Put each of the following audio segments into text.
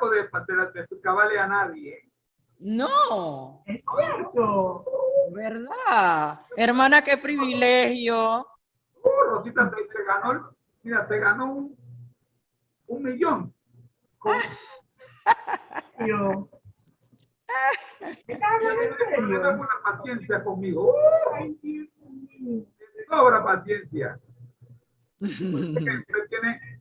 de sus cabales a nadie. No. Es cierto. ¿Verdad? Hermana, qué privilegio. Rosita se ganó, mira, se ganó un millón. Con, Yo. ¿Estás hablando en tiene serio? buena paciencia conmigo. Ay, Dios mío. Sobra paciencia.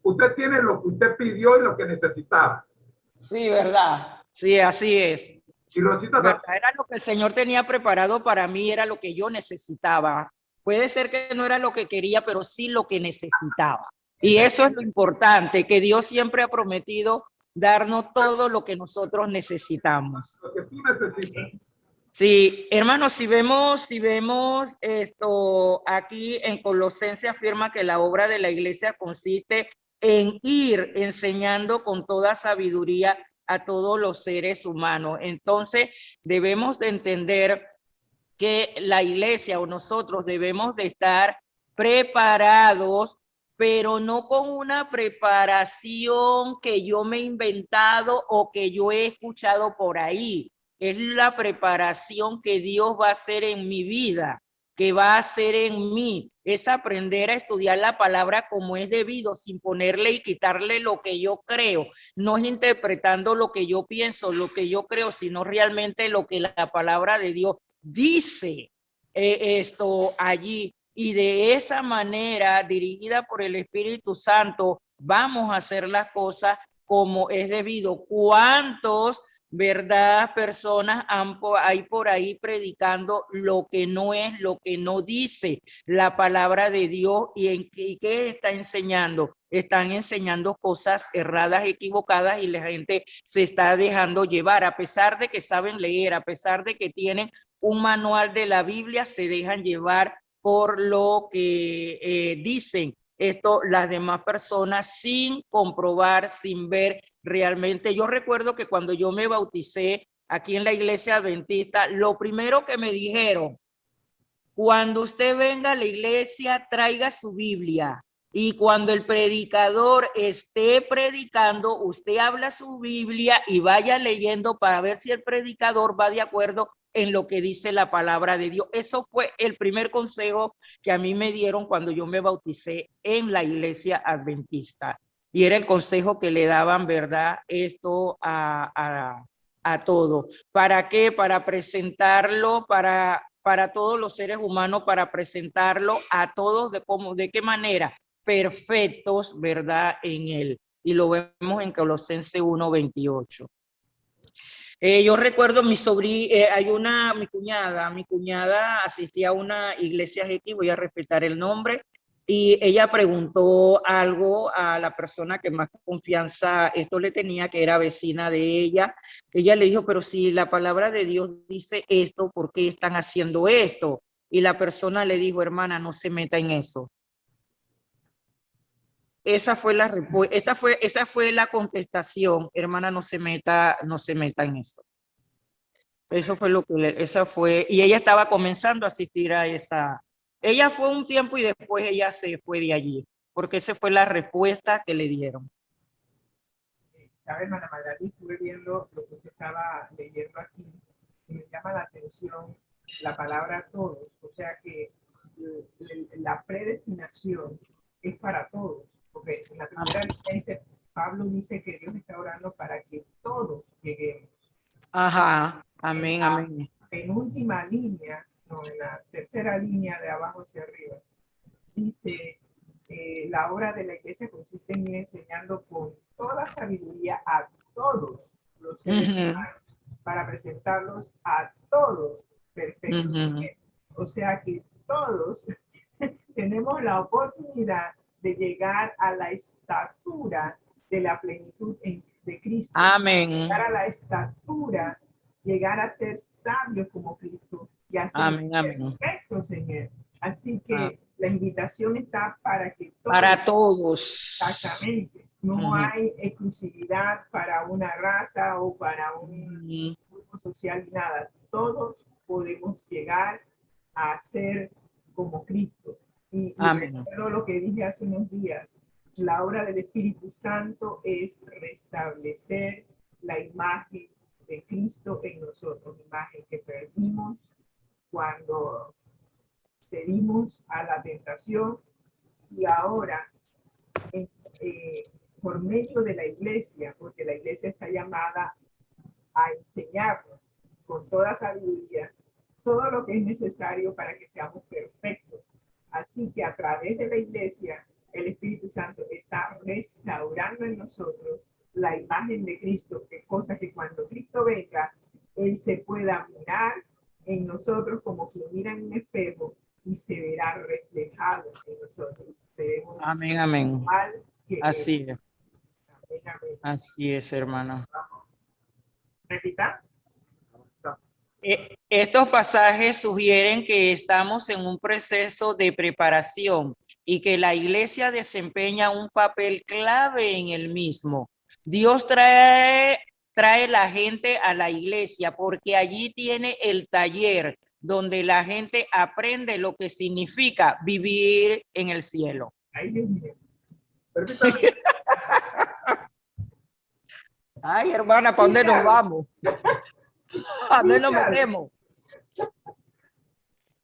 Usted tiene lo que usted pidió y lo que necesitaba. Sí, ¿verdad? Sí, así es. Y Rosita ¿Verdad? Era lo que el Señor tenía preparado para mí, era lo que yo necesitaba. Puede ser que no era lo que quería, pero sí lo que necesitaba. Y eso es lo importante, que Dios siempre ha prometido darnos todo lo que nosotros necesitamos. lo que tú necesitas. Sí, hermanos, si vemos esto aquí en Colosenses afirma que la obra de la iglesia consiste en ir enseñando con toda sabiduría a todos los seres humanos. Entonces, debemos de entender que la iglesia o nosotros debemos de estar preparados, pero no con una preparación que yo me he inventado o que yo he escuchado por ahí. Es la preparación que Dios va a hacer en mi vida, que va a hacer en mí. Es aprender a estudiar la palabra como es debido, sin ponerle y quitarle lo que yo creo. No es interpretando lo que yo pienso, lo que yo creo, sino realmente lo que la palabra de Dios dice esto allí. Y de esa manera, dirigida por el Espíritu Santo, vamos a hacer las cosas como es debido. ¿Cuántos, verdad, personas hay por ahí predicando lo que no es, lo que no dice la palabra de Dios? ¿Y qué está enseñando? Están enseñando cosas erradas, equivocadas, y la gente se está dejando llevar, a pesar de que saben leer, a pesar de que tienen un manual de la Biblia, se dejan llevar por lo que dicen esto las demás personas sin comprobar, sin ver realmente. Yo recuerdo que cuando yo me bauticé aquí en la iglesia adventista, lo primero que me dijeron: cuando usted venga a la iglesia, traiga su Biblia. Y cuando el predicador esté predicando, usted habla su Biblia y vaya leyendo para ver si el predicador va de acuerdo en lo que dice la palabra de Dios. Eso fue el primer consejo que a mí me dieron cuando yo me bauticé en la iglesia adventista. Y era el consejo que le daban, ¿verdad? Esto a todo. ¿Para qué? Para presentarlo, para todos los seres humanos, para presentarlo a todos de qué manera, perfectos, ¿verdad? En él. Y lo vemos en Colosenses 1:28. Yo recuerdo mi cuñada asistía a una iglesia X, voy a respetar el nombre, y ella preguntó algo a la persona que más confianza esto le tenía, que era vecina de ella. Ella le dijo: pero si la palabra de Dios dice esto, ¿por qué están haciendo esto? Y la persona le dijo: hermana, no se meta en eso. Esa fue la contestación: hermana, no se meta en eso. Eso fue esa fue, y ella estaba comenzando a asistir a ella fue un tiempo y después ella se fue de allí, porque esa fue la respuesta que le dieron. ¿Sabe, hermana Magali? Estuve viendo lo que usted estaba leyendo aquí y me llama la atención la palabra todos, o sea que la predestinación es para todos, porque en la primera línea Pablo dice que Dios está orando para que todos lleguemos. Ajá, amén, amén. En última línea, no, en la tercera línea de abajo hacia arriba, dice: la obra de la iglesia consiste en ir enseñando con toda sabiduría a todos los seres humanos para presentarlos a todos perfectos. O sea que todos tenemos la oportunidad de llegar a la estatura de la plenitud de Cristo. Amén. Llegar a la estatura, llegar a ser sabios como Cristo y a ser perfectos, Señor. Así que la invitación está para que todos. Para todos. Exactamente. No hay exclusividad para una raza o para un grupo social, nada. Todos podemos llegar a ser como Cristo. Y recuerdo lo que dije hace unos días: la obra del Espíritu Santo es restablecer la imagen de Cristo en nosotros, imagen que perdimos cuando cedimos a la tentación y ahora por medio de la iglesia, porque la iglesia está llamada a enseñarnos con toda sabiduría todo lo que es necesario para que seamos perfectos. Así que a través de la iglesia, el Espíritu Santo está restaurando en nosotros la imagen de Cristo, que cosa que cuando Cristo venga, Él se pueda mirar en nosotros como que mira en un espejo y se verá reflejado en nosotros. Seremos Amén, amén. igual que Así Él. es. Amén, amén. Así es, hermano. Repita. Estos pasajes sugieren que estamos en un proceso de preparación y que la iglesia desempeña un papel clave en el mismo. Dios trae la gente a la iglesia porque allí tiene el taller donde la gente aprende lo que significa vivir en el cielo. Ahí viene. Permítame. Ay, hermana, ¿para dónde nos vamos? ¿A dónde nos metemos?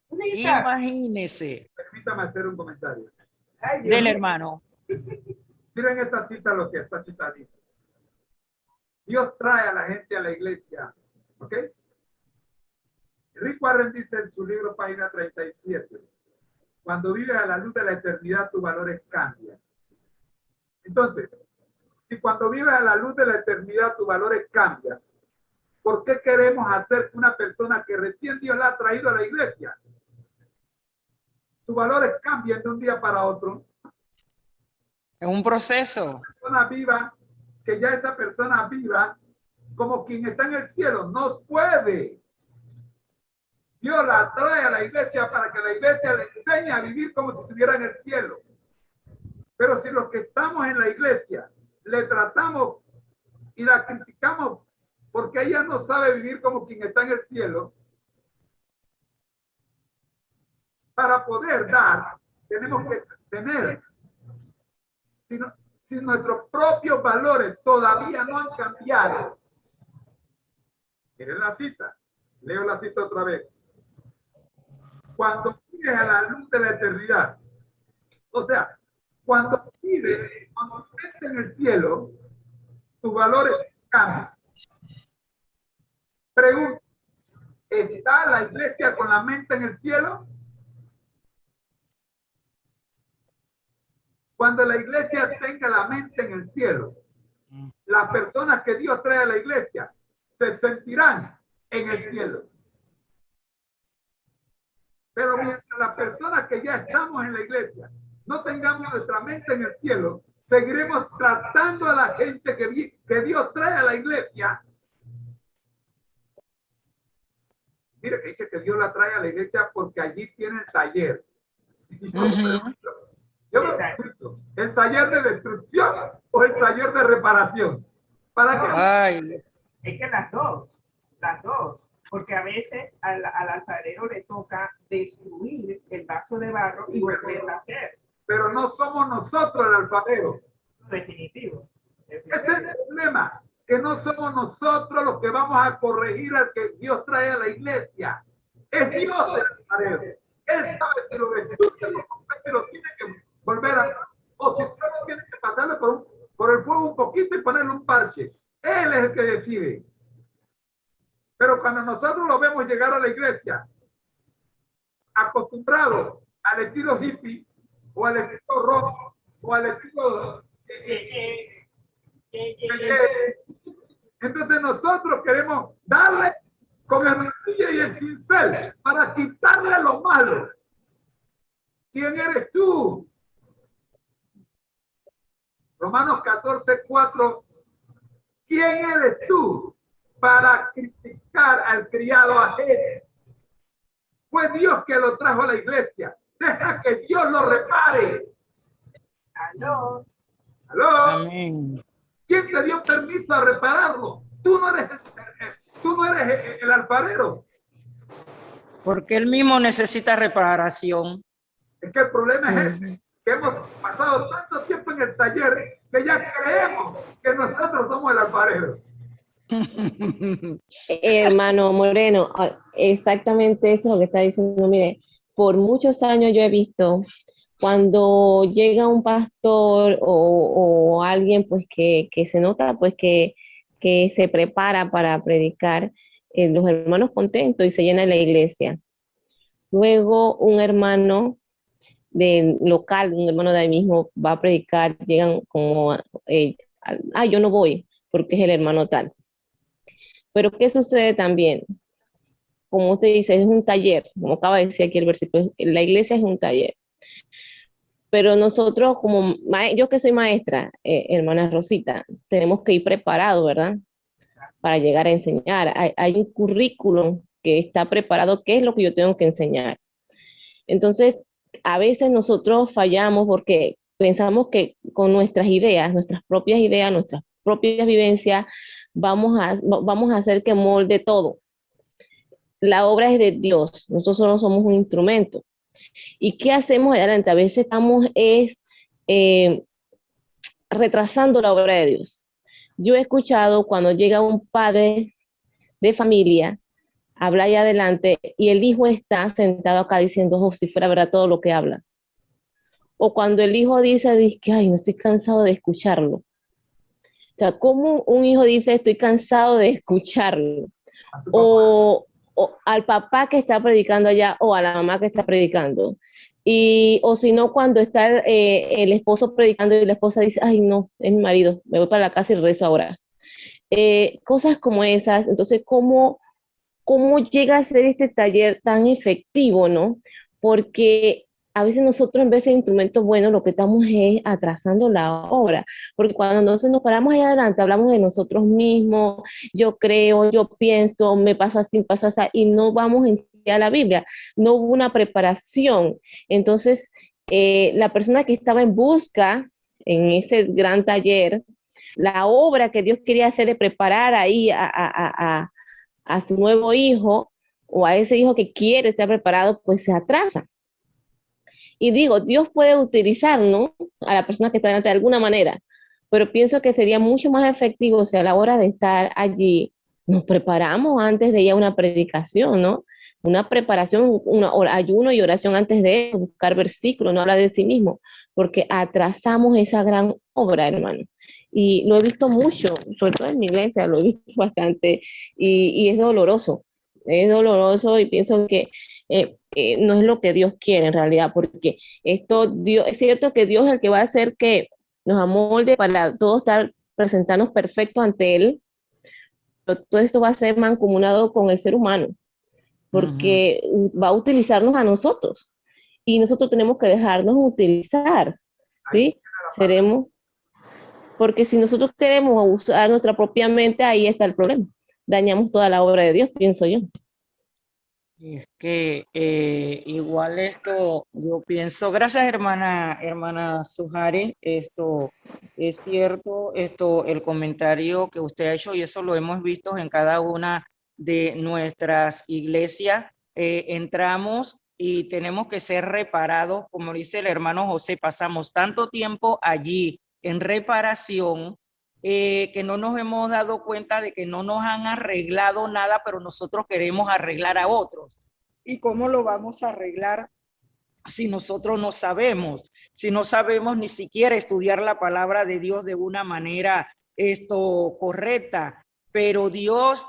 Imagínese. Permítame hacer un comentario. Ay, Dios Del mío. hermano. Miren esta cita, lo que esta cita dice. Dios trae a la gente a la iglesia. ¿Ok? Rick Warren dice en su libro, página 37. Cuando vives a la luz de la eternidad, tus valores cambian. Entonces, si cuando vives a la luz de la eternidad, tus valores cambian, ¿por qué queremos hacer que una persona que recién Dios la ha traído a la iglesia, tus valores cambian de un día para otro? Es un proceso. Una persona viva, que ya esa persona viva como quien está en el cielo, no puede. Dios la trae a la iglesia para que la iglesia le enseñe a vivir como si estuviera en el cielo. Pero si los que estamos en la iglesia le tratamos y la criticamos porque ella no sabe vivir como quien está en el cielo, para poder dar, tenemos que tener, si nuestros propios valores todavía no han cambiado. Miren la cita, leo la cita otra vez. Cuando vives a la luz de la eternidad, o sea, cuando vives en el cielo, tus valores cambian. Pregunta, ¿está la iglesia con la mente en el cielo? Cuando la iglesia tenga la mente en el cielo, las personas que Dios trae a la iglesia se sentirán en el cielo. Pero mientras las personas que ya estamos en la iglesia no tengamos nuestra mente en el cielo, seguiremos tratando a la gente que Dios trae a la iglesia. Mire que dice que Dios la trae a la iglesia porque allí tiene el taller. Yo me pregunto, ¿el taller de destrucción o el taller de reparación? ¿Para qué? Ay, Es que las dos, porque a veces al alfarero le toca destruir el vaso de barro y volverla a hacer. Pero no somos nosotros el alfarero. Definitivo. Ese es el problema, que no somos nosotros los que vamos a corregir al que Dios trae a la iglesia. Es Dios el alfarero. Él sabe si lo destruye, lo tiene que volver a... O si solo tiene que pasarle por el fuego un poquito y ponerle un parche. Él es el que decide. Pero cuando nosotros lo vemos llegar a la iglesia, acostumbrado al estilo hippie, o al estilo rock, o al estilo... Entonces nosotros queremos darle con el martillo y el cincel para quitarle lo malo. ¿Quién eres tú? Romanos 14:4. ¿Quién eres tú para criticar al criado ajeno? Fue Dios que lo trajo a la iglesia. Deja que Dios lo repare. Aló. ¿Aló? amén. ¿Quién te dio permiso a repararlo? Tú no eres el alfarero. Porque él mismo necesita reparación. Es que el problema es ese, que hemos pasado tanto tiempo en el taller que ya creemos que nosotros somos el alfarero. Hermano Moreno, exactamente eso es lo que está diciendo. Mire, por muchos años yo he visto cuando llega un pastor o alguien pues que se nota pues que se prepara para predicar, los hermanos contentos y se llena la iglesia. Luego un hermano del local, un hermano de ahí mismo va a predicar, llegan como, yo no voy porque es el hermano tal. Pero ¿qué sucede también? Como usted dice, es un taller, como acaba de decir aquí el versículo, la iglesia es un taller. Pero nosotros, como yo que soy maestra, hermana Rosita, tenemos que ir preparados, ¿verdad? Para llegar a enseñar. Hay un currículum que está preparado, qué es lo que yo tengo que enseñar. Entonces, a veces nosotros fallamos porque pensamos que con nuestras ideas, nuestras propias vivencias, vamos a hacer que molde todo. La obra es de Dios, nosotros solo somos un instrumento. ¿Y qué hacemos adelante? A veces estamos retrasando la obra de Dios. Yo he escuchado cuando llega un padre de familia, habla ahí adelante, y el hijo está sentado acá diciendo, oh, si fuera verdad todo lo que habla. O cuando el hijo dice que, ay, no estoy cansado de escucharlo. O sea, ¿cómo un hijo dice, estoy cansado de escucharlo? O al papá que está predicando allá o a la mamá que está predicando. O si no, cuando está el esposo predicando y la esposa dice, ay, no, es mi marido, me voy para la casa y rezo ahora. Cosas como esas. Entonces, ¿cómo llega a ser este taller tan efectivo, no? Porque a veces nosotros en vez de instrumentos buenos lo que estamos es atrasando la obra, porque cuando nosotros nos paramos ahí adelante hablamos de nosotros mismos, yo creo, yo pienso, me paso así, y no vamos en sí a la Biblia, no hubo una preparación. Entonces, la persona que estaba en busca en ese gran taller, la obra que Dios quería hacer de preparar ahí a su nuevo hijo o a ese hijo que quiere estar preparado, pues se atrasa. Y digo, Dios puede utilizar, ¿no?, a la persona que está delante de alguna manera, pero pienso que sería mucho más efectivo si a la hora de estar allí nos preparamos antes de ir a una predicación, ¿no? Una preparación, ayuno y oración antes de buscar versículos, no hablar de sí mismo, porque atrasamos esa gran obra, hermano. Y lo he visto mucho, sobre todo en mi iglesia, lo he visto bastante, y es doloroso. Es doloroso y pienso que no es lo que Dios quiere en realidad, porque Dios, es cierto que Dios es el que va a hacer que nos amolde para todos estar, presentarnos perfectos ante Él, pero todo esto va a ser mancomunado con el ser humano, porque va a utilizarnos a nosotros y nosotros tenemos que dejarnos utilizar, ¿sí? Porque si nosotros queremos usar nuestra propia mente, ahí está el problema. Dañamos toda la obra de Dios, pienso yo. Es que igual esto, yo pienso, gracias hermana Sujari, esto es cierto, el comentario que usted ha hecho, y eso lo hemos visto en cada una de nuestras iglesias. Entramos y tenemos que ser reparados, como dice el hermano José, pasamos tanto tiempo allí en reparación, que no nos hemos dado cuenta de que no nos han arreglado nada, pero nosotros queremos arreglar a otros. ¿Y cómo lo vamos a arreglar si nosotros no sabemos? Si no sabemos ni siquiera estudiar la palabra de Dios de una manera correcta. Pero Dios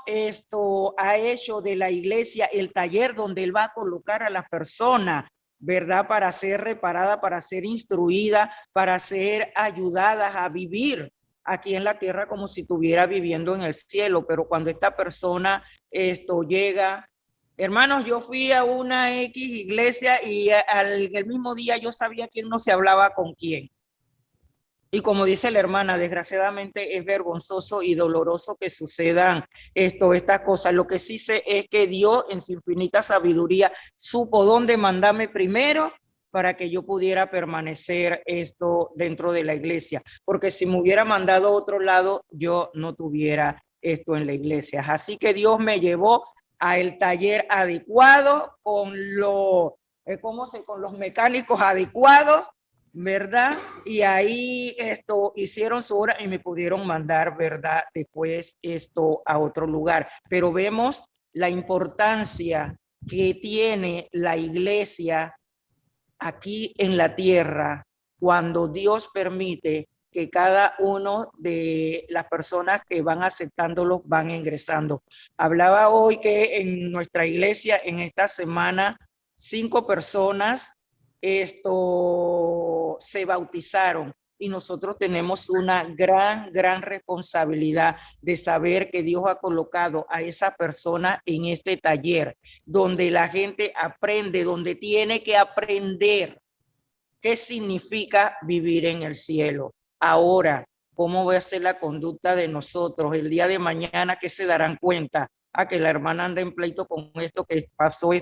ha hecho de la iglesia el taller donde Él va a colocar a las personas, ¿verdad? Para ser reparada, para ser instruida, para ser ayudadas a vivir aquí en la tierra como si estuviera viviendo en el cielo. Pero cuando esta persona llega, hermanos, yo fui a una X iglesia y el mismo día yo sabía quién no se hablaba con quién. Y como dice la hermana, desgraciadamente es vergonzoso y doloroso que sucedan estas cosas. Lo que sí sé es que Dios en su infinita sabiduría supo dónde mandarme primero para que yo pudiera permanecer dentro de la iglesia. Porque si me hubiera mandado a otro lado, yo no tuviera esto en la iglesia. Así que Dios me llevó al taller adecuado, con los mecánicos adecuados, ¿verdad? Y ahí hicieron su hora y me pudieron mandar, ¿verdad? Después a otro lugar. Pero vemos la importancia que tiene la iglesia aquí en la tierra cuando Dios permite que cada uno de las personas que van aceptándolo van ingresando. Hablaba hoy que en nuestra iglesia en esta semana 5 personas se bautizaron y nosotros tenemos una gran responsabilidad de saber que Dios ha colocado a esa persona en este taller donde la gente aprende, donde tiene que aprender qué significa vivir en el cielo. Ahora, ¿cómo va a ser la conducta de nosotros el día de mañana? Que se darán cuenta que la hermana anda en pleito con esto, que pasó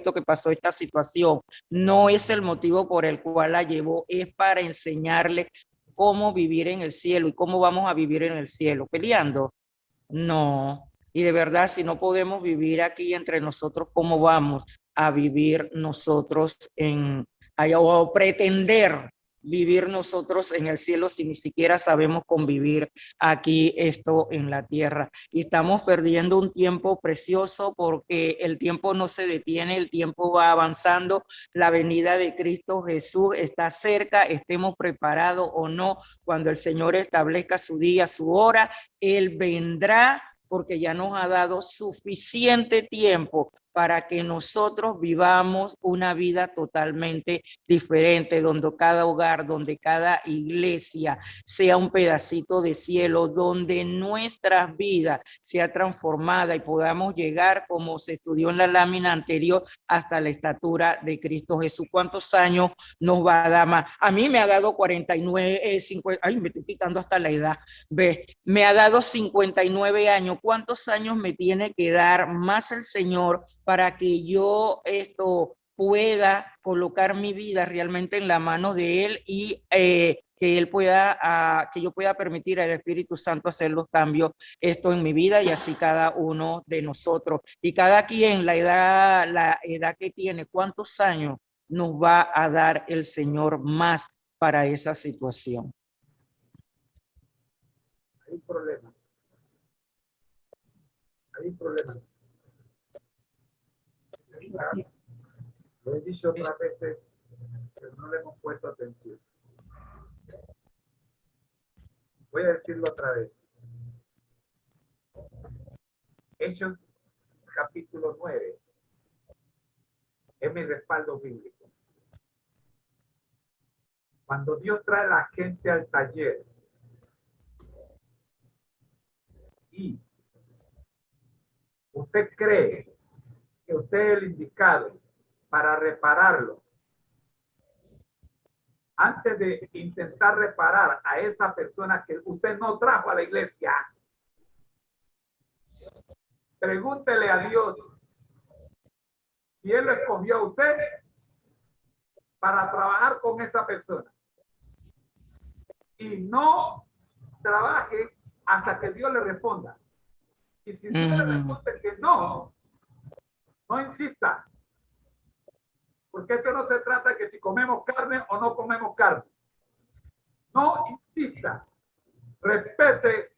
esta situación. No es el motivo por el cual la llevó, es para enseñarle cómo vivir en el cielo y cómo vamos a vivir en el cielo. ¿Peleando? No. Y de verdad, si no podemos vivir aquí entre nosotros, ¿cómo vamos a vivir nosotros o pretender vivir nosotros en el cielo si ni siquiera sabemos convivir aquí en la tierra? Y estamos perdiendo un tiempo precioso porque el tiempo no se detiene, el tiempo va avanzando, la venida de Cristo Jesús está cerca, estemos preparados o no, cuando el Señor establezca su día, su hora, Él vendrá porque ya nos ha dado suficiente tiempo para que nosotros vivamos una vida totalmente diferente, donde cada hogar, donde cada iglesia sea un pedacito de cielo, donde nuestra vida sea transformada y podamos llegar, como se estudió en la lámina anterior, hasta la estatura de Cristo Jesús. ¿Cuántos años nos va a dar más? A mí me ha dado 49, 50, ay, me estoy quitando hasta la edad, ve, me ha dado 59 años. ¿Cuántos años me tiene que dar más el Señor para que yo pueda colocar mi vida realmente en la mano de Él y que Él pueda, que yo pueda permitir al Espíritu Santo hacer los cambios en mi vida y así cada uno de nosotros? Y cada quien, la edad que tiene, ¿cuántos años nos va a dar el Señor más para esa situación? Hay un problema. Hay un problema. Lo he dicho otras veces, pero no le hemos puesto atención. Voy a decirlo otra vez. Hechos capítulo 9 es mi respaldo bíblico. Cuando Dios trae a la gente al taller y usted cree que usted es el indicado para repararlo, antes de intentar reparar a esa persona que usted no trajo a la iglesia, pregúntele a Dios si Él lo escogió a usted para trabajar con esa persona. Y no trabaje hasta que Dios le responda. Y si Dios le responde que no, no insista. Porque esto no se trata de que si comemos carne o no comemos carne. No insista. Respete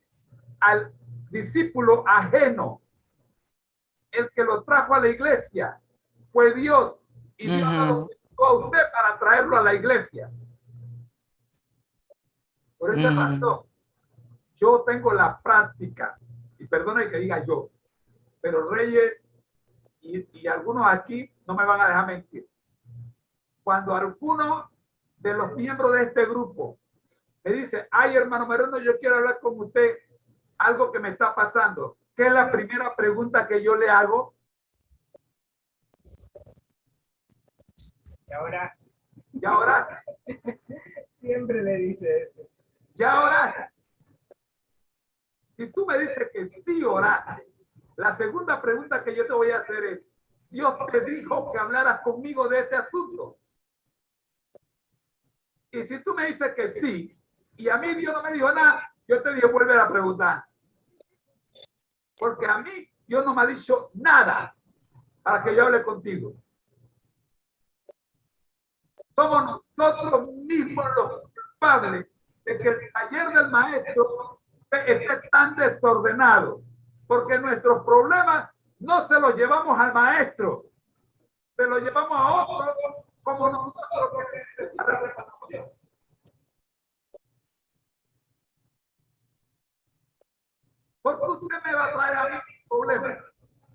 al discípulo ajeno. El que lo trajo a la iglesia fue Dios. Y Dios no lo buscó a usted para traerlo a la iglesia. Por esa razón, yo tengo la práctica, y perdone que diga yo, pero Reyes y algunos aquí no me van a dejar mentir. Cuando alguno de los miembros de este grupo me dice, ay, hermano Mereno, yo quiero hablar con usted, algo que me está pasando, ¿qué es la primera pregunta que yo le hago? Y ahora siempre le dice eso. Ya oraste. Si tú me dices que sí oraste, la segunda pregunta que yo te voy a hacer es, Dios te dijo que hablaras conmigo de ese asunto. Y si tú me dices que sí, y a mí Dios no me dijo nada, yo te digo, vuelve a preguntar. Porque a mí Dios no me ha dicho nada para que yo hable contigo. Somos nosotros mismos culpable de que el taller del maestro esté tan desordenado, porque nuestros problemas no se los llevamos al maestro, se los llevamos a otros como nosotros queremos esa reparación. ¿Por qué usted me va a traer a mí problemas?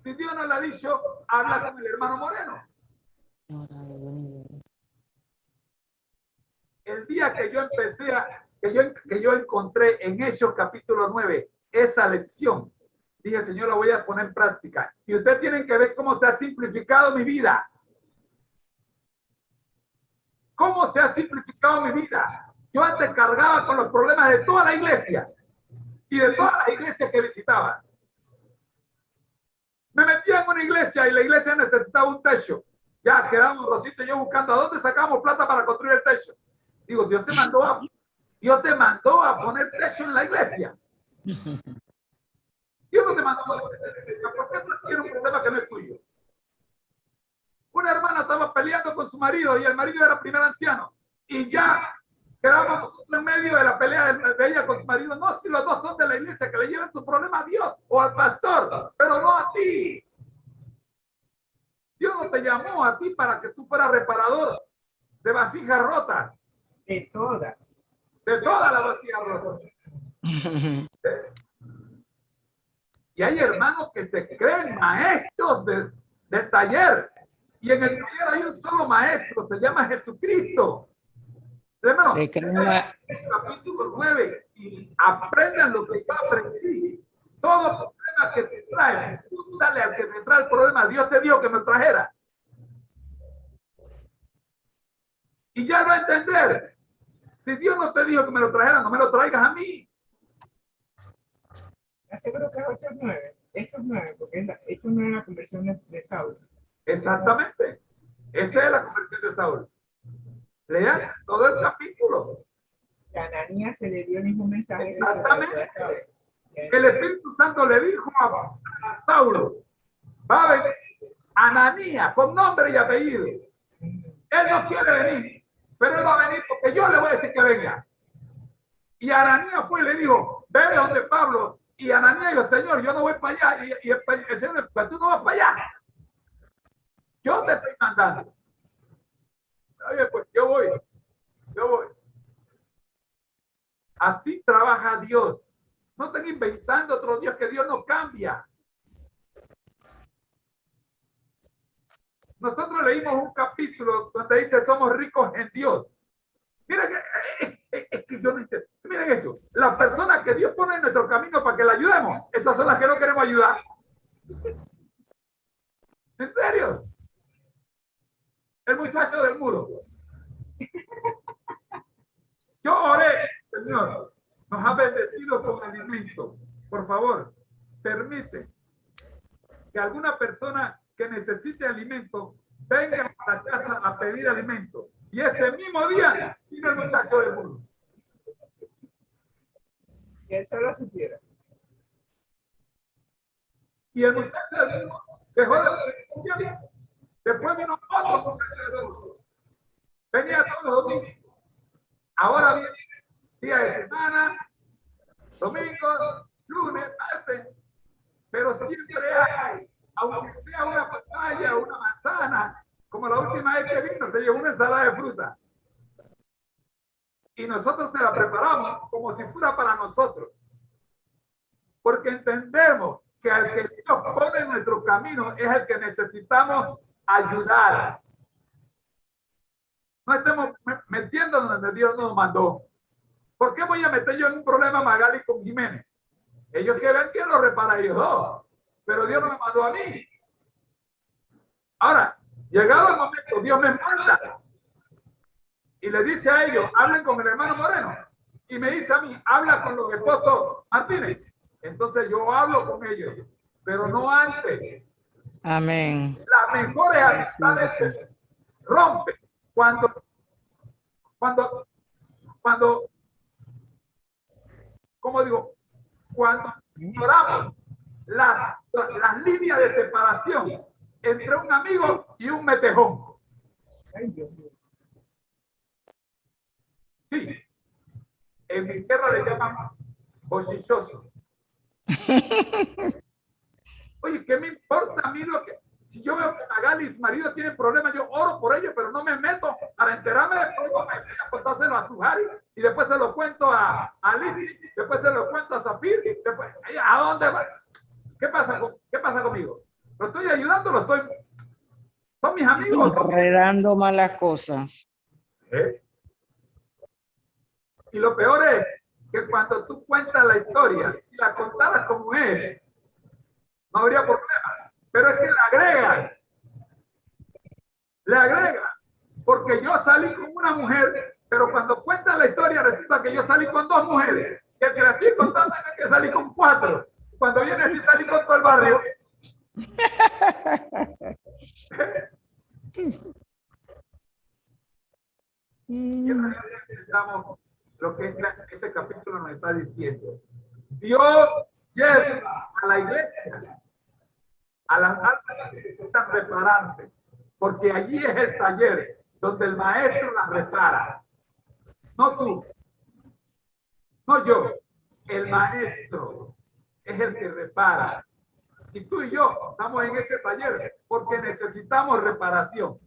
Si Dios no le ha dicho, habla con el hermano Moreno. El día que yo empecé que yo encontré en Hechos capítulo 9 esa lección, dije, Señor, la voy a poner en práctica. Y ustedes tienen que ver cómo se ha simplificado mi vida. ¿Cómo se ha simplificado mi vida? Yo antes cargaba con los problemas de toda la iglesia y de todas las iglesias que visitaba. Me metía en una iglesia y la iglesia necesitaba un techo. Ya quedamos Rosita y yo buscando a dónde sacamos plata para construir el techo. Digo, Dios te mandó a poner techo en la iglesia. Dios no te mandó a poner techo en la iglesia. ¿Por qué tú tienes un problema que no es tuyo? Una hermana estaba peleando con su marido y el marido era primer anciano. Y ya quedamos en medio de la pelea de ella con su marido. No, si los dos son de la iglesia, que le lleven tu problema a Dios o al pastor, pero no a ti. Dios no te llamó a ti para que tú fueras reparador de vasijas rotas. De todas. De todas las vasijas rotas. Y hay hermanos que se creen maestros del taller. Y en el taller hay un solo maestro, se llama Jesucristo. Hermano, capítulo 9, y aprendan lo que yo aprendí. Todo problema que te trae, tú dale al que te trae el problema. Dios te dijo que me trajera. Y ya no entender. Si Dios no te dijo que me lo trajera, no me lo traigas a mí. Aseguro que es 8-9. Esto es 9, porque esto no es la conversión de Saulo. Exactamente. Esa es la conversión de Saúl. Lean todo el capítulo. Que a Ananías se le dio el mismo mensaje. Exactamente. El Espíritu Santo le dijo a Saulo, va a venir Ananías con nombre y apellido. Él no quiere venir, pero él va a venir porque yo le voy a decir que venga. Y Ananías fue y le dijo, ve donde Pablo. Y Ananías dijo, Señor, yo no voy para allá. Y el Señor, pues tú no vas para allá. Yo te estoy mandando. Oye, pues yo voy. Así trabaja Dios. No estén inventando otro Dios, que Dios no cambia. Nosotros leímos un capítulo donde dice somos ricos en Dios. Miren que yo no entiendo. Miren esto. Las personas que Dios pone en nuestro camino para que la ayudemos, esas son las que no queremos ayudar. ¿En serio? El muchacho del muro. Yo oré, Señor, nos ha bendecido con alimento. Por favor, permite que alguna persona que necesite alimento venga a la casa a pedir alimento. Y ese mismo día vino el muchacho del muro. Que él solo supiera. Y el muchacho del muro dejó de pedir. Después vino otro muchacho del muro. Venía todos los domingos. Ahora viene día de semana, domingo, lunes, martes. Pero siempre hay, aunque sea una papaya, una manzana, como la última vez que vino, se llevó una ensalada de fruta. Y nosotros se la preparamos como si fuera para nosotros. Porque entendemos que al que Dios pone en nuestro camino es el que necesitamos ayudar. No estemos metiéndonos donde Dios nos mandó. ¿Por qué voy a meter yo en un problema Magali con Jiménez? Ellos quieren que lo repara ellos dos, pero Dios no me mandó a mí. Ahora, llegado el momento, Dios me manda y le dice a ellos, hablen con el hermano Moreno, y me dice a mí, habla con los esposos Martínez. Entonces yo hablo con ellos, pero no antes. Amén. Las mejores amistades se rompen cuando, ¿cómo digo? Cuando ignoramos las líneas de separación entre un amigo y un metejón. Ay, Dios mío. Sí, En mi tierra le llaman bochinchoso. Oye, ¿qué me importa a mí lo que... Si yo veo que Magali y su marido tienen problemas, yo oro por ellos, pero no me meto para enterarme de cómo me voy a contárselo a Sujari, y después se lo cuento a Lizzy, después se lo cuento a Zafir, después, ¿a dónde va? ¿Qué pasa conmigo? ¿Lo estoy ayudando? ¿Lo estoy...? ¿Son mis amigos? Enredando malas cosas. ¿Eh? Y lo peor es que cuando tú cuentas la historia y la contaras como es, no habría problema. Pero es que le agregas, porque yo salí con una mujer, pero cuando cuentas la historia resulta que yo salí con 2 mujeres, que te la estoy contando es que salí con 4. Cuando viene así salí con todo el barrio. Y en realidad necesitamos lo que este capítulo nos está diciendo. Dios lleva a la iglesia, a las almas que están preparando, porque allí es el taller donde el maestro las repara. No tú, no yo, el maestro es el que repara. Y tú y yo estamos en este taller porque necesitamos reparación.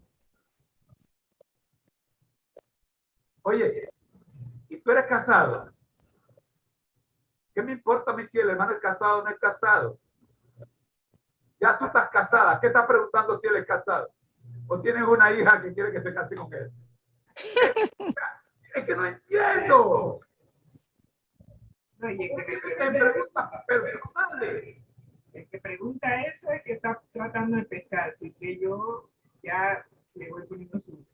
Oye, ¿y tú eres casado? ¿Qué me importa a mí si el hermano es casado o no es casado? Ya tú estás casada. ¿Qué estás preguntando si él es casado? ¿O tienes una hija que quiere que se case con él? Es que no entiendo. Oye, En preguntas personales. el que pregunta eso es que está tratando de pescar, así que yo ya le voy poniendo su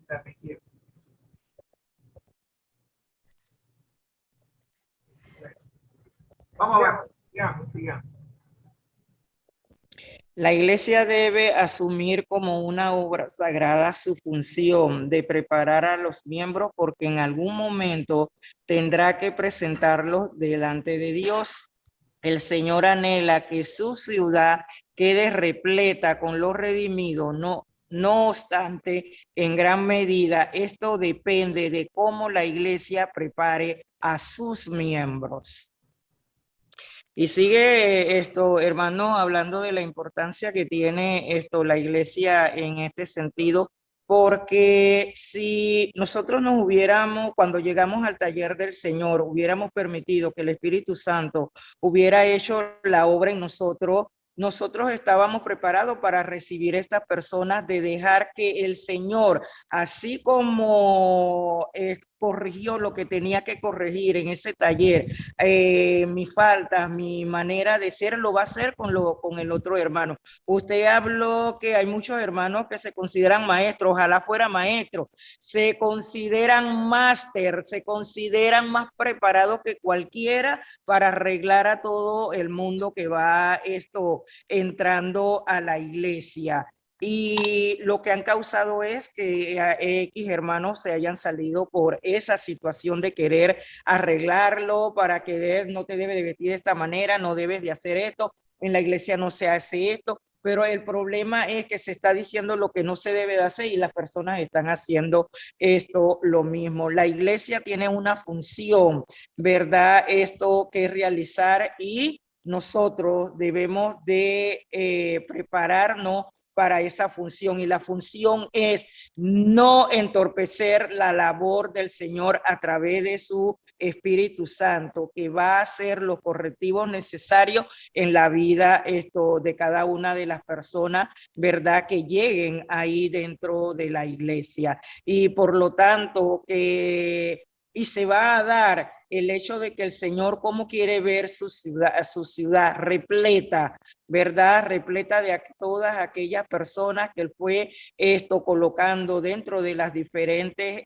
tapejero. Vamos a ver. Sigamos. La iglesia debe asumir como una obra sagrada su función de preparar a los miembros porque en algún momento tendrá que presentarlos delante de Dios. El Señor anhela que su ciudad quede repleta con los redimidos, no obstante, en gran medida esto depende de cómo la iglesia prepare a sus miembros. Y sigue hermano, hablando de la importancia que tiene la iglesia en este sentido, porque si nosotros nos hubiéramos, cuando llegamos al taller del Señor, hubiéramos permitido que el Espíritu Santo hubiera hecho la obra en nosotros, nosotros estábamos preparados para recibir estas personas, de dejar que el Señor, así como corrigió lo que tenía que corregir en ese taller, mis faltas, mi manera de ser, lo va a hacer con el otro hermano. Usted habló que hay muchos hermanos que se consideran maestros, ojalá fuera maestro, se consideran máster, se consideran más preparados que cualquiera para arreglar a todo el mundo que va entrando a la iglesia. Y lo que han causado es que X hermanos se hayan salido por esa situación de querer arreglarlo, para querer, no te debes de vestir de esta manera, no debes de hacer esto, en la iglesia no se hace esto, pero el problema es que se está diciendo lo que no se debe de hacer y las personas están haciendo lo mismo. La iglesia tiene una función, ¿verdad? Que realizar, y nosotros debemos de prepararnos para esa función, y la función es no entorpecer la labor del Señor a través de su Espíritu Santo, que va a hacer los correctivos necesarios en la vida de cada una de las personas, ¿verdad?, que lleguen ahí dentro de la iglesia. Y por lo tanto y se va a dar el hecho de que el Señor, cómo quiere ver su ciudad repleta, ¿verdad? Repleta de todas aquellas personas que Él fue colocando dentro de las diferentes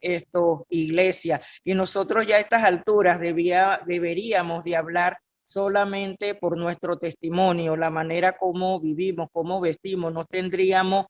iglesias. Y nosotros ya a estas alturas deberíamos de hablar solamente por nuestro testimonio, la manera como vivimos, cómo vestimos. No tendríamos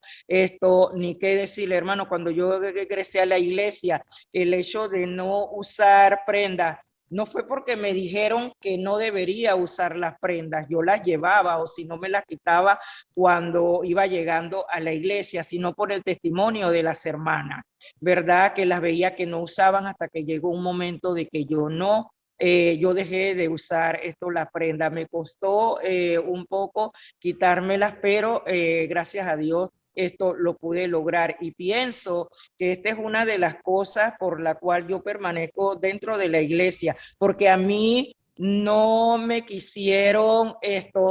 ni qué decirle, hermano. Cuando yo regresé a la iglesia, el hecho de no usar prendas no fue porque me dijeron que no debería usar las prendas, yo las llevaba o si no me las quitaba cuando iba llegando a la iglesia, sino por el testimonio de las hermanas, ¿verdad? Que las veía que no usaban hasta que llegó un momento de que yo no, yo dejé de usar la prenda. Me costó un poco quitármelas, pero gracias a Dios esto lo pude lograr y pienso que esta es una de las cosas por la cual yo permanezco dentro de la iglesia, porque a mí no me quisieron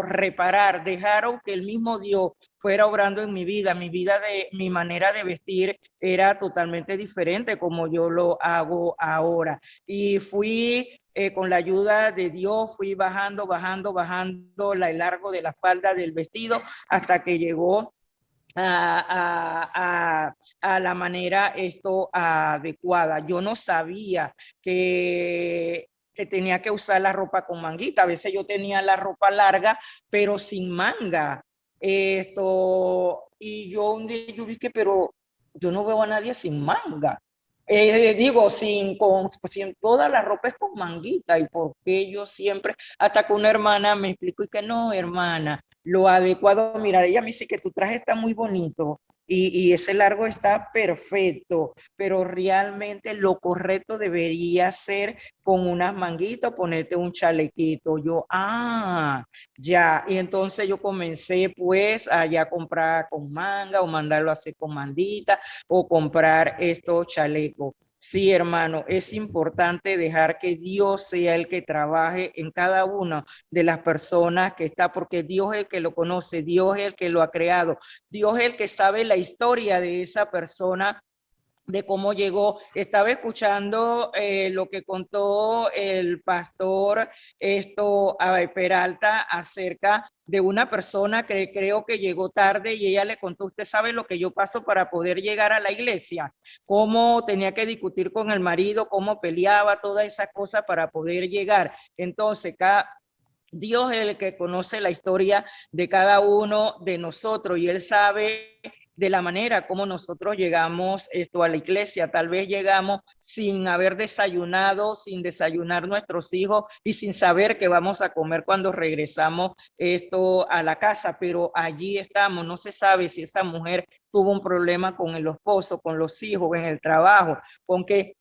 reparar, dejaron que el mismo Dios fuera obrando en mi vida, mi manera de vestir era totalmente diferente como yo lo hago ahora. Y fui con la ayuda de Dios, fui bajando el largo de la falda del vestido hasta que llegó a la manera adecuada. Yo no sabía que tenía que usar la ropa con manguita. A veces yo tenía la ropa larga, pero sin manga. Y yo un día yo vi que, pero yo no veo a nadie sin manga. Digo, sin toda la ropa es con manguita. ¿Y por qué yo siempre? Hasta que una hermana me explicó y que no, hermana, lo adecuado, mira, ella me dice que tu traje está muy bonito y ese largo está perfecto, pero realmente lo correcto debería ser con unas manguitas, ponerte un chalequito. Yo, ya, y entonces yo comencé pues a ya comprar con manga o mandarlo a hacer con mandita o comprar estos chalecos. Sí, hermano, es importante dejar que Dios sea el que trabaje en cada una de las personas que está, porque Dios es el que lo conoce, Dios es el que lo ha creado, Dios es el que sabe la historia de esa persona, de cómo llegó. Estaba escuchando lo que contó el pastor Peralta acerca de una persona que creo que llegó tarde y ella le contó, usted sabe lo que yo paso para poder llegar a la iglesia, cómo tenía que discutir con el marido, cómo peleaba, todas esas cosas para poder llegar. Entonces, Dios es el que conoce la historia de cada uno de nosotros y Él sabe de la manera como nosotros llegamos a la iglesia. Tal vez llegamos sin haber desayunado, sin desayunar nuestros hijos y sin saber que vamos a comer cuando regresamos a la casa, pero allí estamos. No se sabe si esa mujer tuvo un problema con el esposo, con los hijos, en el trabajo, con que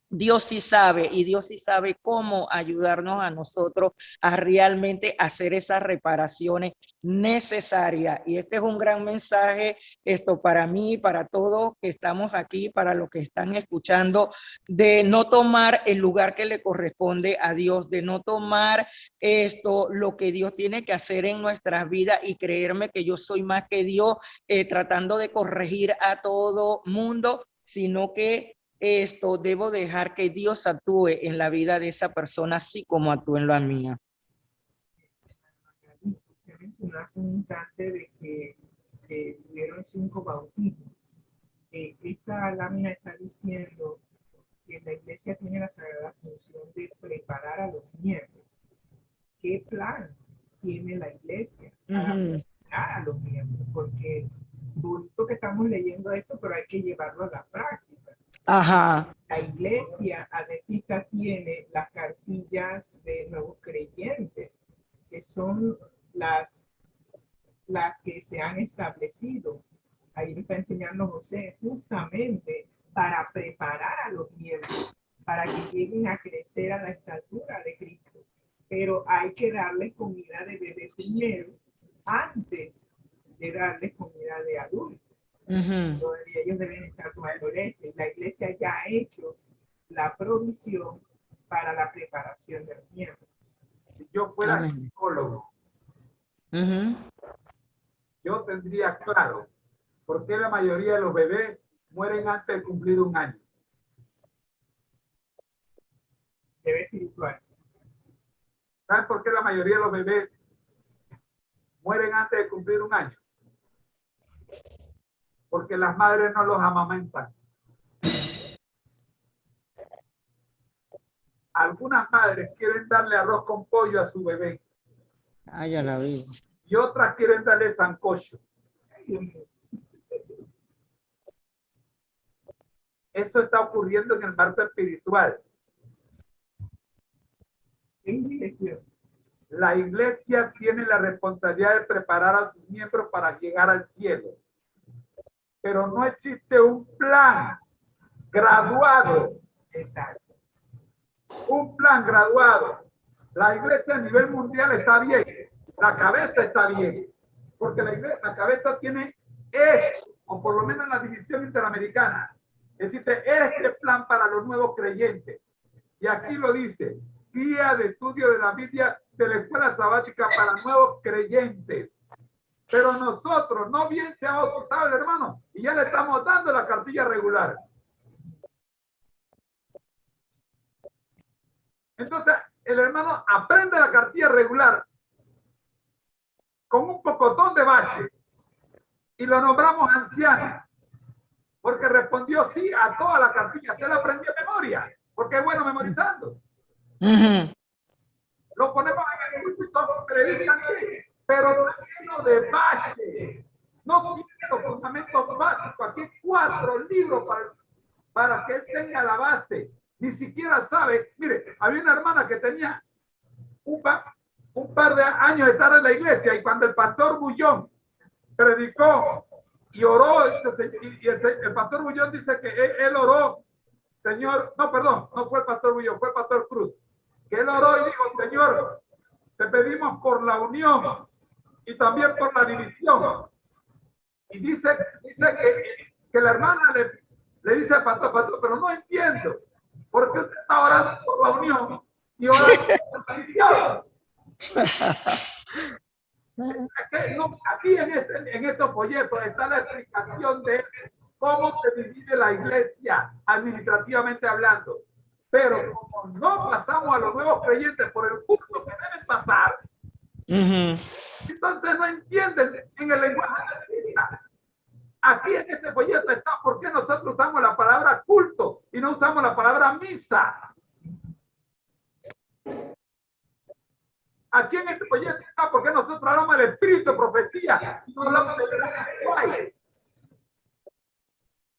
Dios sí sabe y Dios sí sabe cómo ayudarnos a nosotros a realmente hacer esas reparaciones necesarias. Y este es un gran mensaje, para mí, para todos que estamos aquí, para los que están escuchando, de no tomar el lugar que le corresponde a Dios, de no tomar lo que Dios tiene que hacer en nuestras vidas y creerme que yo soy más que Dios, tratando de corregir a todo mundo, sino que debo dejar que Dios actúe en la vida de esa persona, así como actúe en la mía. Usted mencionó hace un instante de que tuvieron 5 bautismos. Esta lámina está diciendo que la iglesia tiene la sagrada función de preparar a los miembros. ¿Qué plan tiene la iglesia para preparar a los miembros? Porque bonito que estamos leyendo esto, pero hay que llevarlo a la práctica. Ajá. La iglesia adventista tiene las cartillas de nuevos creyentes, que son las que se han establecido. Ahí me está enseñando José, justamente para preparar a los miembros, para que lleguen a crecer a la estatura de Cristo. Pero hay que darles comida de bebé primero, antes de darles comida de adulto. Todavía ellos deben estar tomando leche. La iglesia ya ha hecho la provisión para la preparación de los miembros. Si yo fuera psicólogo, yo tendría claro por qué la mayoría de los bebés mueren antes de cumplir un año. Bebé espiritual. ¿Saben por qué la mayoría de los bebés mueren antes de cumplir un año? Porque las madres no los amamentan. Algunas madres quieren darle arroz con pollo a su bebé. Ya la vi. Y otras quieren darle sancocho. Eso está ocurriendo en el marco espiritual. La iglesia tiene la responsabilidad de preparar a sus miembros para llegar al cielo. Pero no existe un plan graduado. Exacto. Un plan graduado. La iglesia a nivel mundial está bien. La cabeza está bien. Porque la cabeza tiene o por lo menos en la división interamericana, existe este plan para los nuevos creyentes. Y aquí lo dice, guía de estudio de la Biblia de la escuela sabática para nuevos creyentes. Pero nosotros, no bien se ha bautizado el hermano, y ya le estamos dando la cartilla regular. Entonces, el hermano aprende la cartilla regular con un pocotón de base y lo nombramos anciano, porque respondió sí a toda la cartilla. Se la aprendió de memoria, porque es bueno memorizando. Lo ponemos en el púlpito, pero no lleno de base. No tiene los fundamentos básicos. Aquí hay 4 libros para que él tenga la base. Ni siquiera sabe. Mire, había una hermana que tenía un par de años de estar en la iglesia, y cuando el pastor Bullón predicó y oró, y el pastor Bullón dice que él oró, Señor, no, perdón, no fue el pastor Bullón, fue el pastor Cruz, que él oró y dijo, Señor, te pedimos por la unión y también por la división. Y dice que la hermana le dice al pastor, pero no entiendo, ¿por qué usted está orando por la unión y orando por la división? Aquí en estos folletos está la explicación de cómo se divide la iglesia administrativamente hablando. Pero como no pasamos a los nuevos creyentes por el curso que deben pasar, entonces no entienden en el lenguaje de la Biblia. Aquí en este folleto está por qué nosotros usamos la palabra culto y no usamos la palabra misa. Aquí en este folleto está porque nosotros hablamos del espíritu de profecía y no hablamos de lenguaje.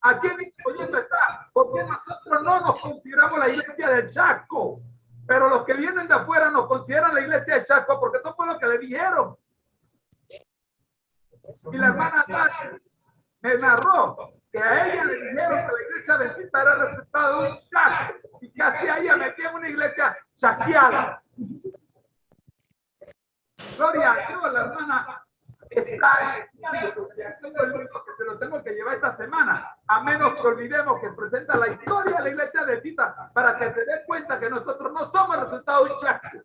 Aquí en este folleto está porque nosotros no nos consideramos la iglesia del Chaco, pero los que vienen de afuera nos consideran la iglesia del Chaco porque eso fue lo que le dijeron. Y la hermana Tati me narró que a ella le dijeron que la iglesia adventista era el resultado de un Chaco y que así a ella metía en una iglesia chaqueada. Gloria a Dios, la hermana está estudiando el libro que se lo tengo que llevar esta semana, a menos que olvidemos que presenta la historia de la iglesia de Tita para que se dé cuenta que nosotros no somos el resultado de un Chaco.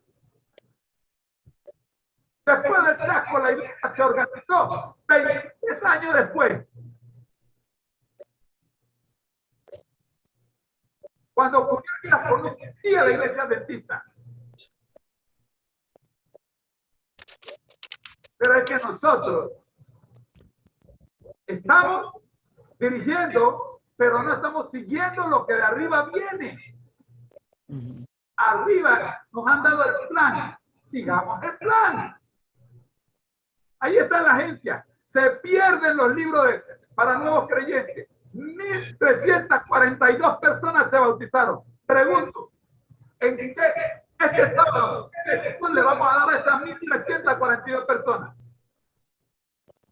Después del Chaco, la iglesia se organizó 23 años después. Cuando ocurrió que la conocía la iglesia adventista. Pero es que nosotros estamos dirigiendo, pero no estamos siguiendo lo que de arriba viene. Arriba nos han dado el plan. Sigamos el plan. Ahí está la agencia. Se pierden los libros para nuevos creyentes. 1,342 personas se bautizaron. Pregunto, ¿en qué este sábado le vamos a dar a esas 1,342 personas?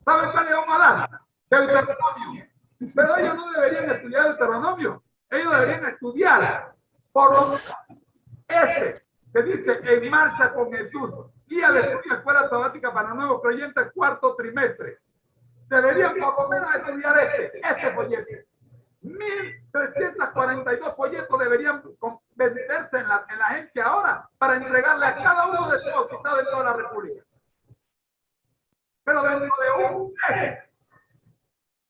¿Saben qué le vamos a dar? Deuteronomio. Pero ellos no deberían estudiar Deuteronomio. Ellos deberían estudiar por lo menos ese que dice En marcha con Jesús. Guía de estudio escuela sabática para nuevos creyentes, 4º trimestre. Deberían por lo menos estudiar este folleto. 1,342 folletos deberían venderse en la agencia ahora para entregarle a cada uno de estos bautizados en toda la República. Pero dentro de un mes,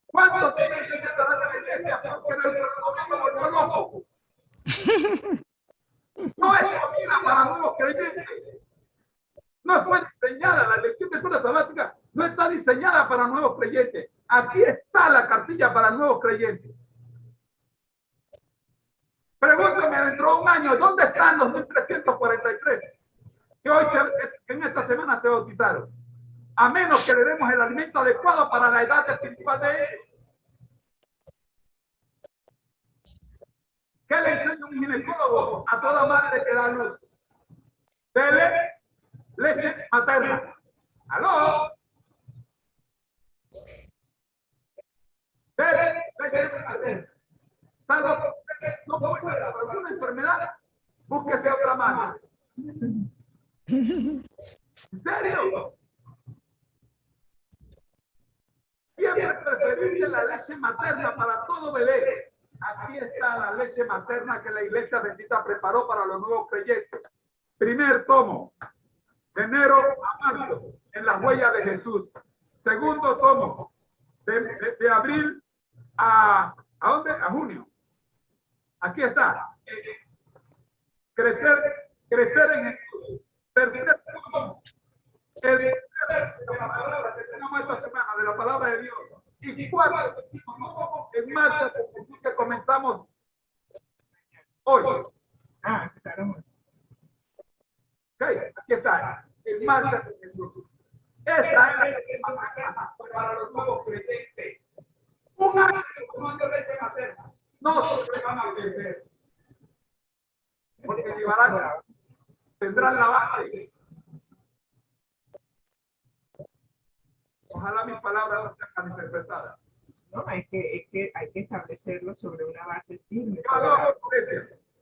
¿cuánto tiene que estar en la iglesia? Porque Deuteronomio me volvió loco. No es comida para nuevos creyentes. No fue diseñada, la lección de escuela sabática no está diseñada para nuevos creyentes. Aquí está la cartilla para nuevos creyentes. Pregúntame dentro de un año, ¿dónde están los 1,343 que hoy en esta semana se bautizaron? A menos que le demos el alimento adecuado para la edad espiritual de ellos. ¿Qué le enseña un ginecólogo a toda madre que da luz? Dele leche materna. ¿Aló? Dele leche materna. Salvo que no pueda por alguna enfermedad, búsquese otra madre. ¿En serio? Siempre preferible la leche materna para todo bebé. Aquí está la leche materna que la iglesia bendita preparó para los nuevos creyentes. Primer tomo, de enero a marzo, en las huellas de Jesús. Segundo tomo, de abril ¿a dónde? A junio. Aquí está. Crecer en Jesús. Tercer tomo, de la palabra que tenemos esta semana, de la palabra de Dios. Y cuarto, en marcha, que comenzamos hoy. Empezamos. Ok, aquí está. En marcha, esta es la para los nuevos creyentes. Un año tomando leche materna. No se van a crecer. Porque llevarán, tendrán la base. Ojalá mis palabras no sean malinterpretadas. No, es que hay que establecerlo sobre una base firme.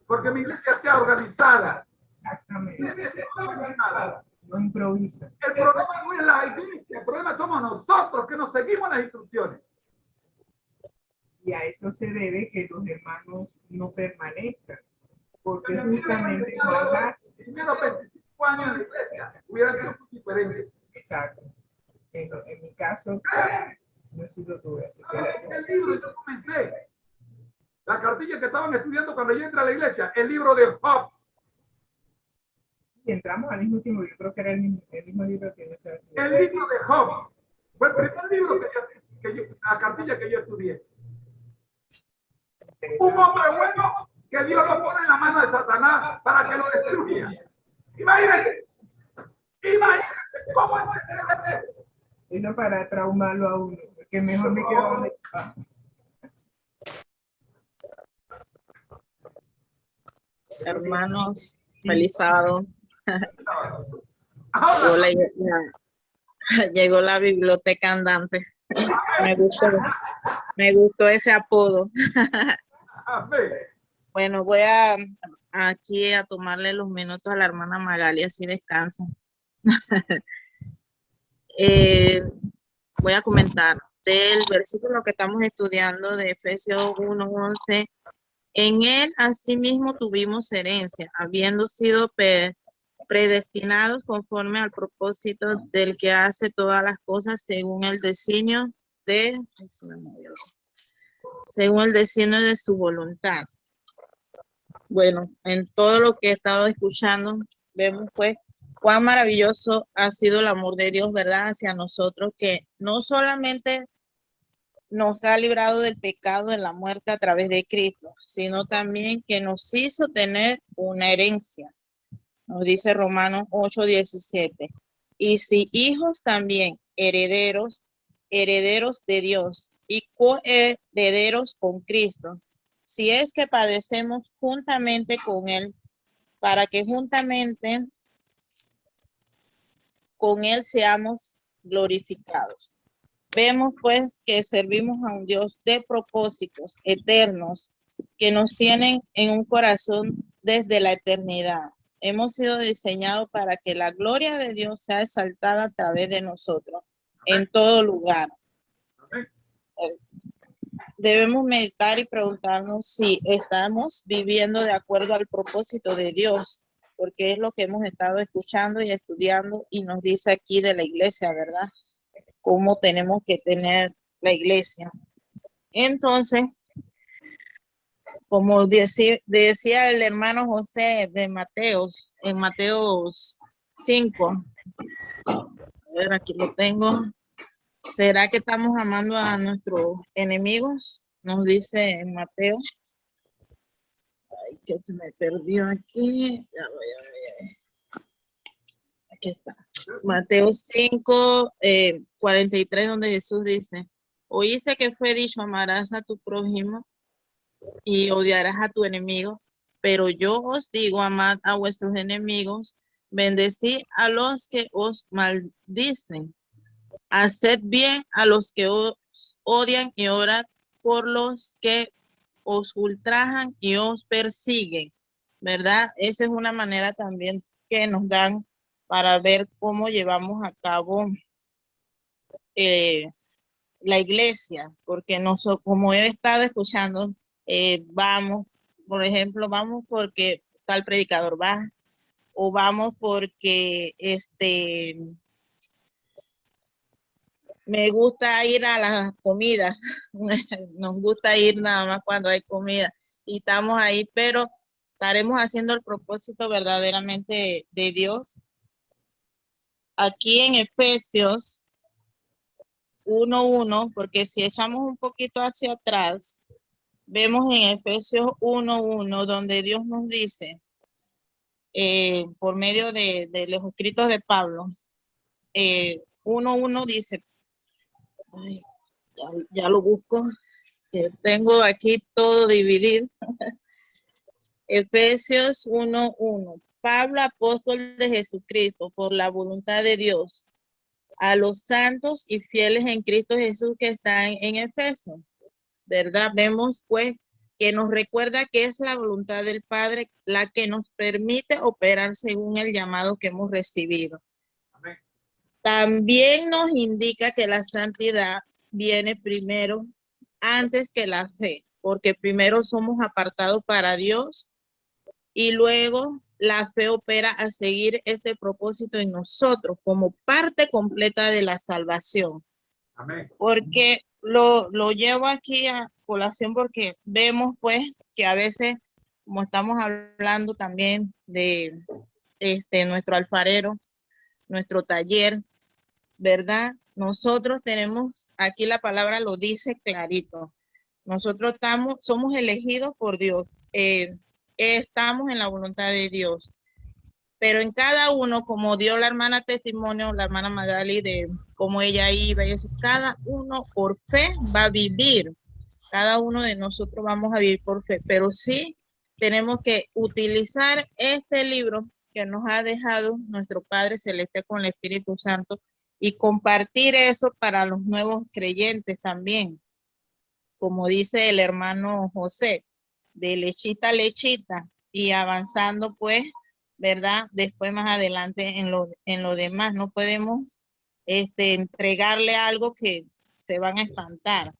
Porque mi iglesia está organizada. Exactamente. Mi iglesia está organizada. No improvisa. El problema no es la iglesia, el problema somos nosotros que nos seguimos las instrucciones. Y a eso se debe que los hermanos no permanezcan. Porque justamente no hay más. Primero 25 años en la iglesia hubieran sido diferentes. Exacto. En mi caso, no he sido tú. Así que El libro, yo comencé. La cartilla que estaban estudiando cuando yo entré a la iglesia, el libro de Job. Sí, entramos al mismo tiempo, yo creo que era el mismo libro que yo estaba estudiando. El libro de Job. Fue el primer libro la cartilla que yo estudié. Un hombre bueno que Dios lo pone en la mano de Satanás para que lo destruya. Imagínate cómo es. Eso para traumarlo a uno, que mejor me quedo donde está. Hermanos, feliz sábado. Llegó la biblioteca andante. Me gustó ese apodo. Bueno, voy aquí a tomarle los minutos a la hermana Magali, así descansa. Voy a comentar del versículo que estamos estudiando de Efesios 1:11. En él asimismo tuvimos herencia, habiendo sido predestinados conforme al propósito del que hace todas las cosas según el designio de su voluntad. Bueno, en todo lo que he estado escuchando, vemos pues cuán maravilloso ha sido el amor de Dios, ¿verdad? Hacia nosotros, que no solamente nos ha librado del pecado de la muerte a través de Cristo, sino también que nos hizo tener una herencia. Nos dice Romanos 8:17. Y si hijos también, herederos de Dios y coherederos con Cristo, si es que padecemos juntamente con Él, para que juntamente con Él seamos glorificados. Vemos pues que servimos a un Dios de propósitos eternos que nos tienen en un corazón desde la eternidad. Hemos sido diseñados para que la gloria de Dios sea exaltada a través de nosotros en todo lugar. Debemos meditar y preguntarnos si estamos viviendo de acuerdo al propósito de Dios, porque es lo que hemos estado escuchando y estudiando y nos dice aquí de la iglesia, ¿verdad? Cómo tenemos que tener la iglesia. Entonces, como decía el hermano José de Mateos, en Mateos 5, a ver, aquí lo tengo. ¿Será que estamos amando a nuestros enemigos? Nos dice en Mateo. Ay, que se me perdió aquí. Ya voy. Aquí está. Mateo 5, 43, donde Jesús dice, oíste que fue dicho, amarás a tu prójimo y odiarás a tu enemigo, pero yo os digo, amad a vuestros enemigos Bendecid a los que os maldicen. Haced bien a los que os odian y orad por los que os ultrajan y os persiguen, ¿verdad? Esa es una manera también que nos dan para ver cómo llevamos a cabo la iglesia, porque nosotros, como he estado escuchando, vamos, por ejemplo, vamos porque tal predicador va, o vamos porque me gusta ir a la comida, nos gusta ir nada más cuando hay comida y estamos ahí, pero estaremos haciendo el propósito verdaderamente de Dios. Aquí en Efesios 1:1, porque si echamos un poquito hacia atrás, vemos en Efesios 1:1 donde Dios nos dice, por medio de los escritos de Pablo, 1:1 dice, ay, ya lo busco, que tengo aquí todo dividido. Efesios 1:1. Pablo, apóstol de Jesucristo, por la voluntad de Dios, a los santos y fieles en Cristo Jesús que están en Efeso, ¿verdad? Vemos pues que nos recuerda que es la voluntad del Padre la que nos permite operar según el llamado que hemos recibido. Amén. También nos indica que la santidad viene primero antes que la fe, porque primero somos apartados para Dios y luego la fe opera a seguir este propósito en nosotros como parte completa de la salvación. Amén. Porque lo llevo aquí a colación porque vemos pues que a veces, como estamos hablando también de nuestro alfarero, nuestro taller, ¿verdad? Nosotros tenemos, aquí la palabra lo dice clarito, nosotros somos elegidos por Dios, estamos en la voluntad de Dios, pero en cada uno, como dio la hermana testimonio, la hermana Magali, de cómo ella iba y eso, cada uno por fe va a vivir, cada uno de nosotros vamos a vivir por fe, pero sí tenemos que utilizar este libro que nos ha dejado nuestro Padre Celeste con el Espíritu Santo y compartir eso para los nuevos creyentes también, como dice el hermano José, de lechita a lechita y avanzando pues, ¿verdad? Después más adelante en lo demás, no podemos entregarle algo que se van a espantar.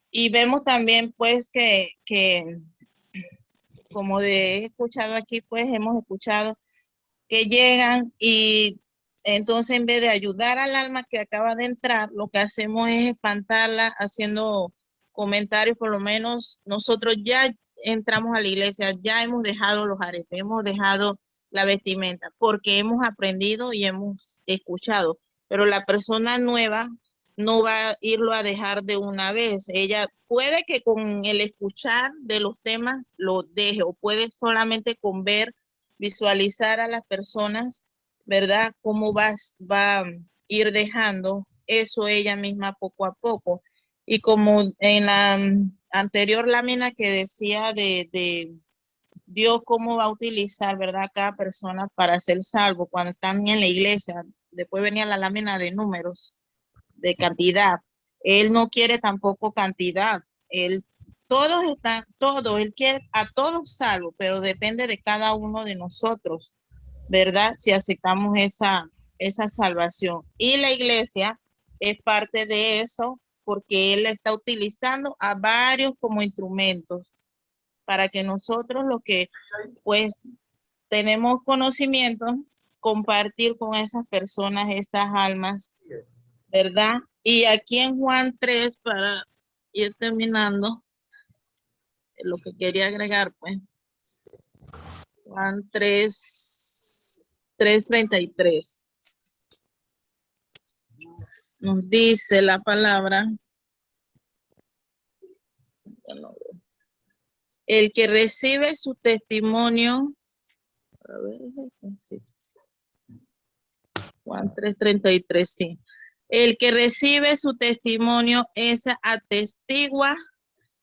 Y vemos también pues que como he escuchado aquí, pues hemos escuchado que llegan y entonces en vez de ayudar al alma que acaba de entrar, lo que hacemos es espantarla haciendo comentarios. Por lo menos nosotros ya entramos a la iglesia, ya hemos dejado los aretes, hemos dejado la vestimenta, porque hemos aprendido y hemos escuchado, pero la persona nueva no va a irlo a dejar de una vez. Ella puede que con el escuchar de los temas lo deje, o puede solamente con ver, visualizar a las personas, ¿verdad? Cómo va a ir dejando eso ella misma poco a poco. Y como en la anterior lámina que decía de Dios cómo va a utilizar, ¿verdad? Cada persona para ser salvo cuando están en la iglesia. Después venía la lámina de números, de cantidad. Él no quiere tampoco cantidad. Él él quiere a todos salvos, pero depende de cada uno de nosotros, ¿verdad? Si aceptamos esa salvación. Y la iglesia es parte de eso porque Él está utilizando a varios como instrumentos para que nosotros los que pues tenemos conocimiento, compartir con esas personas, esas almas, ¿verdad? Y aquí en Juan 3, para ir terminando, lo que quería agregar, pues, Juan 3:33. Nos dice la palabra, el que recibe su testimonio, a ver, sí. Juan 3:33, sí. El que recibe su testimonio, esa atestigua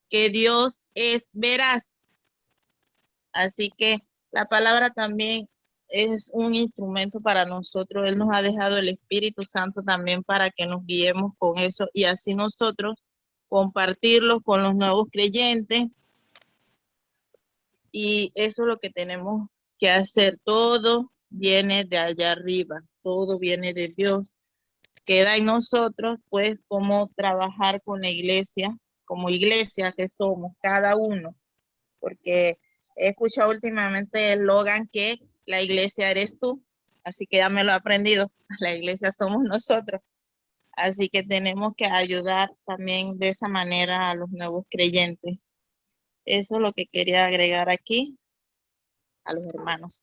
que Dios es veraz. Así que La palabra también es un instrumento para nosotros. Él nos ha dejado el Espíritu Santo también para que nos guiemos con eso y así nosotros compartirlo con los nuevos creyentes. Y eso es lo que tenemos que hacer. Todo viene de allá arriba, todo viene de Dios. Queda en nosotros, pues, cómo trabajar con la iglesia, como iglesia que somos, cada uno. Porque he escuchado últimamente el eslogan que la iglesia eres tú, así que ya me lo he aprendido. La iglesia somos nosotros. Así que tenemos que ayudar también de esa manera a los nuevos creyentes. Eso es lo que quería agregar aquí a los hermanos.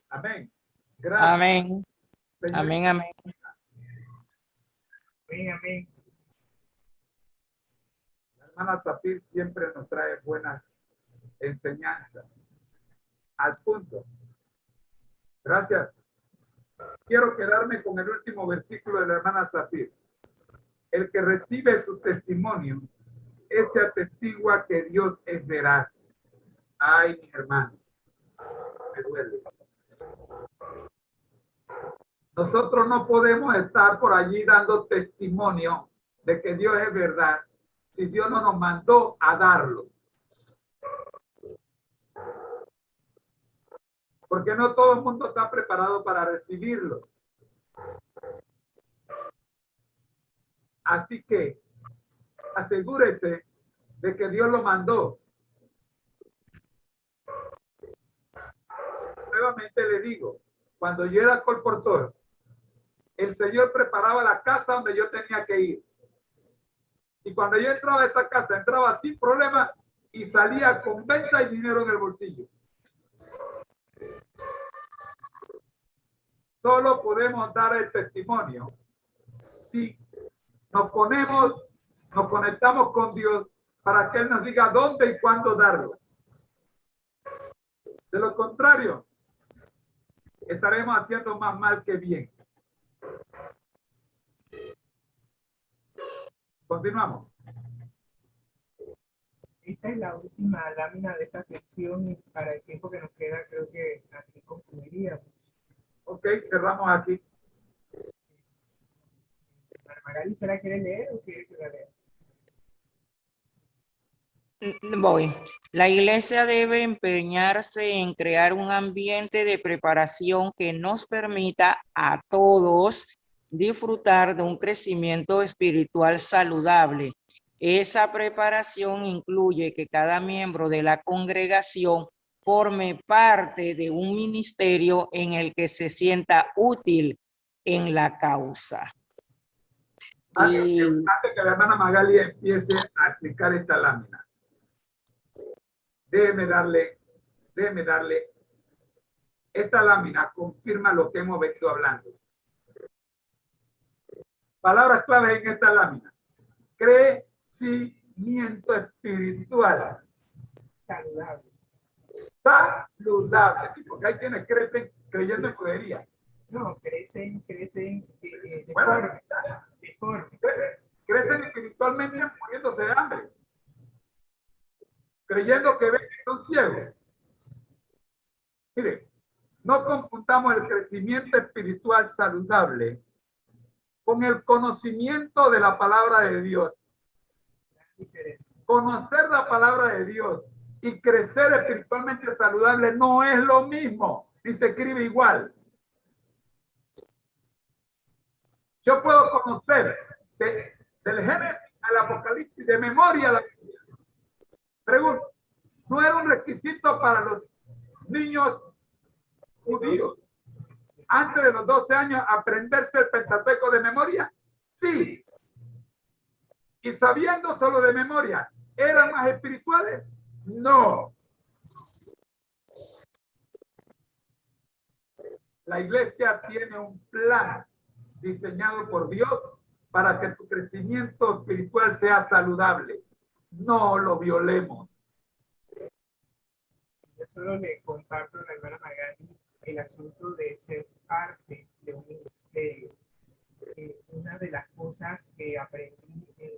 Amén. Gracias. Amén. Señorita. Amén, amén. Amén, amén. La hermana Zafir siempre nos trae buenas enseñanzas. Al punto. Gracias. Quiero quedarme con el último versículo de la hermana Zafir. El que recibe su testimonio, ese atestigua que Dios es veraz. Ay, mi hermano, me duele. Nosotros no podemos estar por allí dando testimonio de que Dios es verdad si Dios no nos mandó a darlo. Porque no todo el mundo está preparado para recibirlo. Así que asegúrese de que Dios lo mandó. Nuevamente le digo, cuando yo era colportor, el Señor preparaba la casa donde yo tenía que ir. Y cuando yo entraba a esa casa, entraba sin problema y salía con venta y dinero en el bolsillo. Solo podemos dar el testimonio si nos conectamos con Dios para que Él nos diga dónde y cuándo darlo. De lo contrario, estaremos haciendo más mal que bien. Continuamos. Esta es la última lámina de esta sección y para el tiempo que nos queda creo que aquí concluiríamos. Ok, cerramos aquí. Magali, ¿se la quiere leer o quiere que la lea? Voy. La iglesia debe empeñarse en crear un ambiente de preparación que nos permita a todos disfrutar de un crecimiento espiritual saludable. Esa preparación incluye que cada miembro de la congregación forme parte de un ministerio en el que se sienta útil en la causa. Antes que la hermana Magali empiece a explicar esta lámina, déjeme darle, esta lámina confirma lo que hemos venido hablando. Palabras claves en esta lámina. Crecimiento espiritual. Saludable. Saludable. Porque hay quienes crecen creyendo en prudería. No, crecen de Bueno, forma. crecen espiritualmente muriéndose de hambre. Creyendo que ven que son ciegos. Mire, no confundamos el crecimiento espiritual saludable con el conocimiento de la palabra de Dios. Conocer la palabra de Dios y crecer espiritualmente saludable no es lo mismo, ni se escribe igual. Yo puedo conocer del Génesis al Apocalipsis de memoria la Biblia. Pregunto, ¿no era un requisito para los niños judíos antes de los 12 años aprenderse el Pentateuco de memoria? Sí. Y sabiendo solo de memoria, ¿eran más espirituales? No. La iglesia tiene un plan diseñado por Dios para que tu crecimiento espiritual sea saludable. No lo violemos. Yo solo le comparto a la hermana Magali el asunto de ser parte de un ministerio. Una de las cosas que aprendí en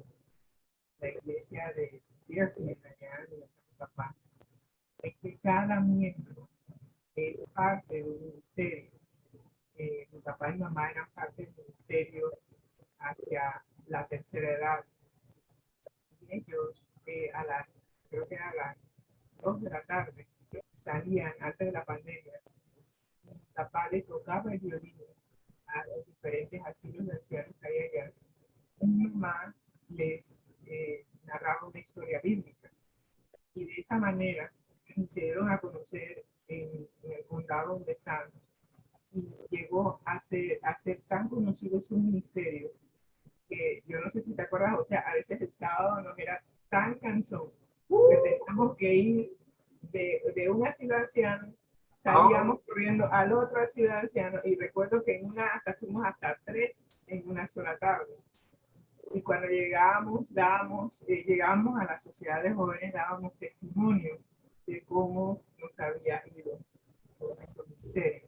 la iglesia de Tierra de mi papá es que cada miembro es parte de un ministerio. Mi papá y mamá eran parte del ministerio hacia la tercera edad. Y ellos creo que a las 2 de la tarde salían antes de la pandemia. Mi papá le tocaba el violín a los diferentes asilos de ancianos que hay allá. Mi mamá les narraba una historia bíblica. Y de esa manera se dieron a conocer en el condado donde están. Y llegó a ser tan conocido su ministerio que yo no sé si te acuerdas, o sea, a veces el sábado nos era tan cansón que teníamos que ir de un asilo de ancianos, salíamos corriendo al otro asilo de ancianos, y recuerdo que hasta fuimos hasta 3 en una sola tarde. Y cuando llegamos a la sociedad de jóvenes, dábamos testimonio de cómo nos había ido con nuestro ministerio.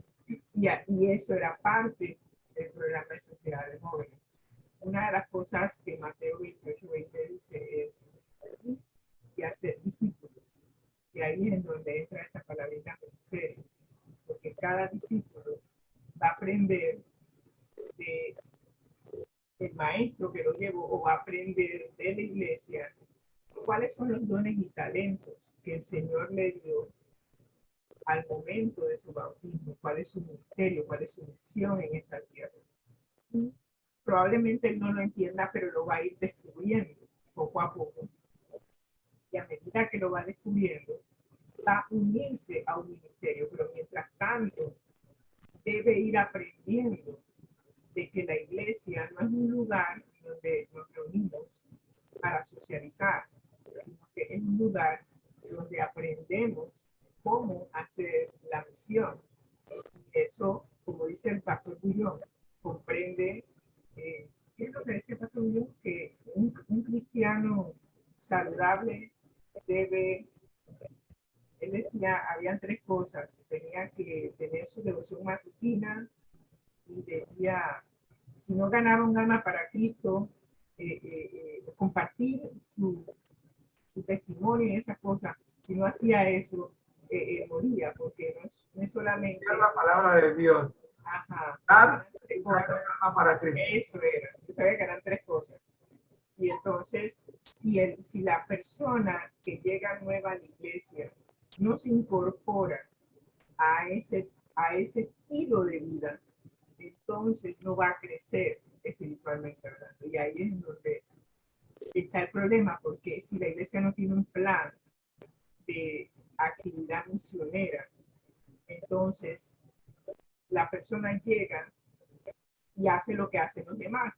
Y eso era parte del programa de sociedad de jóvenes. Una de las cosas que Mateo 28:20 dice es y hacer discípulos. Y ahí es en donde entra esa palabrita ministerio, porque cada discípulo va a aprender del maestro que lo llevó, o va a aprender de la iglesia cuáles son los dones y talentos que el Señor le dio al momento de su bautismo, cuál es su ministerio, cuál es su misión en esta tierra. Probablemente él no lo entienda, pero lo va a ir descubriendo poco a poco. Y a medida que lo va descubriendo, va a unirse a un ministerio, pero mientras tanto debe ir aprendiendo de que la iglesia no es un lugar donde nos reunimos para socializar, sino que es un lugar donde aprendemos cómo hacer la misión. Y eso, como dice el pastor Bullón, comprende, ¿qué es lo que decía el pastor Bullón? Que un cristiano saludable debe, él decía, habían 3 cosas: tenía que tener su devoción matutina, y debía, si no ganaba un alma para Cristo, compartir su testimonio y esas cosas. Si no hacía eso, moría, porque no es solamente Es la palabra de Dios. Ajá. Dar para Cristo. Eso era. Yo sabía que eran 3 cosas. Y entonces, si la persona que llega nueva a la iglesia no se incorpora a ese estilo de vida, entonces no va a crecer espiritualmente hablando. Y ahí es donde está el problema, porque si la iglesia no tiene un plan de actividad misionera, entonces la persona llega y hace lo que hacen los demás.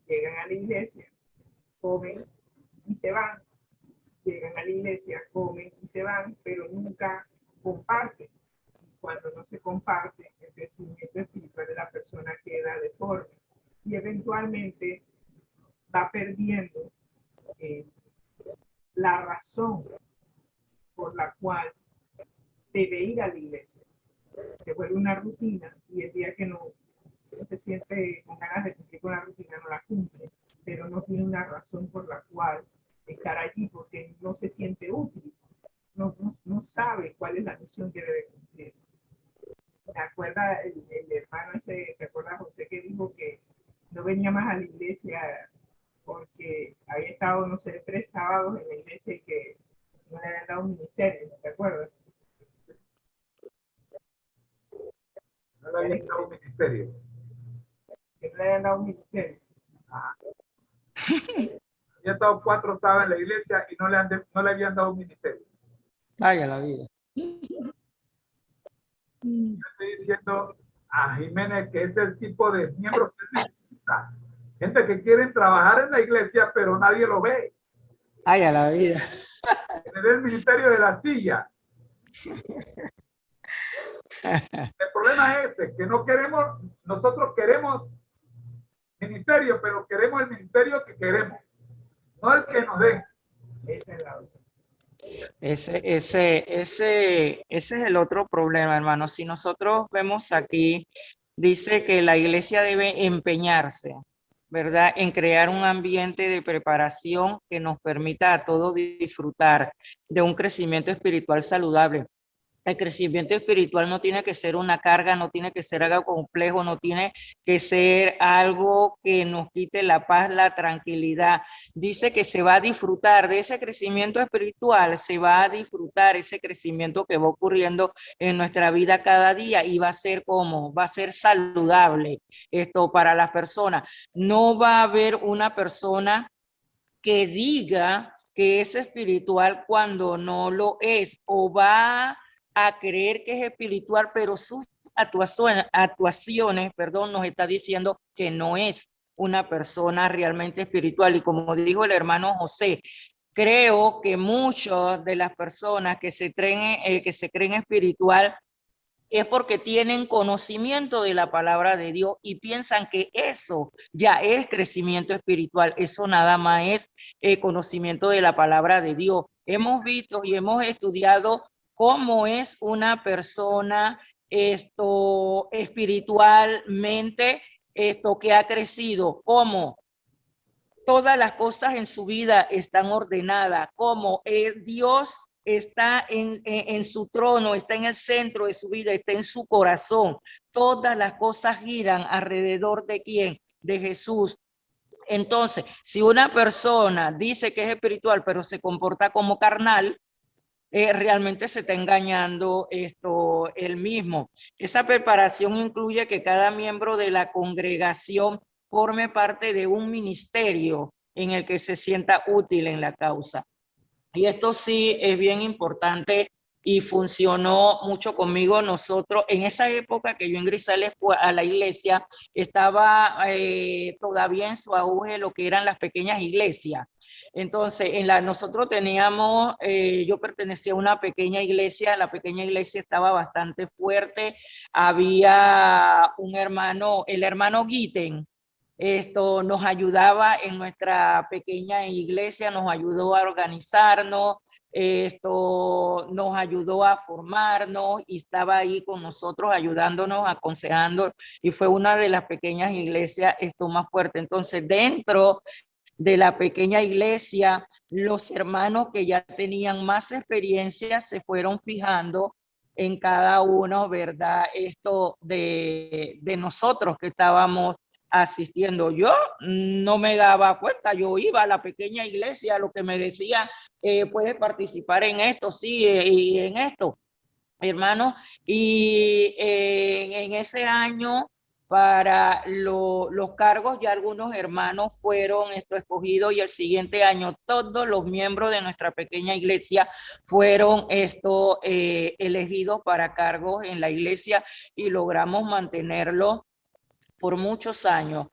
Llegan a la iglesia, comen y se van. Llegan a la iglesia, comen y se van, pero nunca comparten. Cuando no se comparte, el crecimiento espiritual de la persona queda deforme y eventualmente va perdiendo la razón por la cual debe ir a la iglesia. Se vuelve una rutina, y el día que no se siente con ganas de cumplir con la rutina, no la cumple, pero no tiene una razón por la cual estar allí, porque no se siente útil, no sabe cuál es la misión que debe cumplir. ¿Te acuerdas el hermano ese, te acuerdas, José, que dijo que no venía más a la iglesia porque había estado, no sé, 3 sábados en la iglesia y que no le habían dado un ministerio? ¿Te acuerdas? No le habían dado un ministerio. Que no le habían dado un ministerio. Había estado 4 sábados en la iglesia y no le habían dado un ministerio. Vaya la vida. Yo estoy diciendo a Jiménez que es el tipo de miembros que necesita. Gente que quieren trabajar en la iglesia, pero nadie lo ve. Vaya la vida. Tener el ministerio de la silla. El problema es ese, que no queremos, nosotros queremos ministerio, pero queremos el ministerio que queremos, no el que nos den. Esa es la otra. Ese es el otro problema, hermano. Si nosotros vemos aquí, dice que la iglesia debe empeñarse, ¿verdad?, en crear un ambiente de preparación que nos permita a todos disfrutar de un crecimiento espiritual saludable. El crecimiento espiritual no tiene que ser una carga, no tiene que ser algo complejo, no tiene que ser algo que nos quite la paz, la tranquilidad. Dice que se va a disfrutar de ese crecimiento espiritual, se va a disfrutar ese crecimiento que va ocurriendo en nuestra vida cada día y va a ser como, va a ser saludable esto para las personas. No va a haber una persona que diga que es espiritual cuando no lo es, o va a creer que es espiritual, pero sus actuaciones, nos está diciendo que no es una persona realmente espiritual. Y como dijo el hermano José, creo que muchas de las personas que se creen espiritual es porque tienen conocimiento de la palabra de Dios y piensan que eso ya es crecimiento espiritual. Eso nada más es conocimiento de la palabra de Dios. Hemos visto y hemos estudiado cómo es una persona espiritualmente que ha crecido, cómo todas las cosas en su vida están ordenadas, cómo Dios está en su trono, está en el centro de su vida, está en su corazón. Todas las cosas giran alrededor de ¿quién? De Jesús. Entonces, si una persona dice que es espiritual, pero se comporta como carnal, realmente se está engañando él mismo. Esa preparación incluye que cada miembro de la congregación forme parte de un ministerio en el que se sienta útil en la causa. Y esto sí es bien importante y funcionó mucho conmigo. Nosotros, en esa época que yo ingresé a la iglesia, estaba todavía en su auge lo que eran las pequeñas iglesias. Entonces, nosotros teníamos, yo pertenecía a una pequeña iglesia, la pequeña iglesia estaba bastante fuerte. Había un hermano, el hermano Guiten, nos ayudaba en nuestra pequeña iglesia, nos ayudó a organizarnos, nos ayudó a formarnos y estaba ahí con nosotros ayudándonos, aconsejando, y fue una de las pequeñas iglesias más fuerte. Entonces, dentro de la pequeña iglesia, los hermanos que ya tenían más experiencia se fueron fijando en cada uno, ¿verdad? De nosotros que estábamos asistiendo. Yo no me daba cuenta, yo iba a la pequeña iglesia, lo que me decía, puedes participar en esto, sí, y en esto, hermano. Y en ese año, para los cargos, ya algunos hermanos fueron escogidos, y el siguiente año todos los miembros de nuestra pequeña iglesia fueron elegidos para cargos en la iglesia, y logramos mantenerlo por muchos años.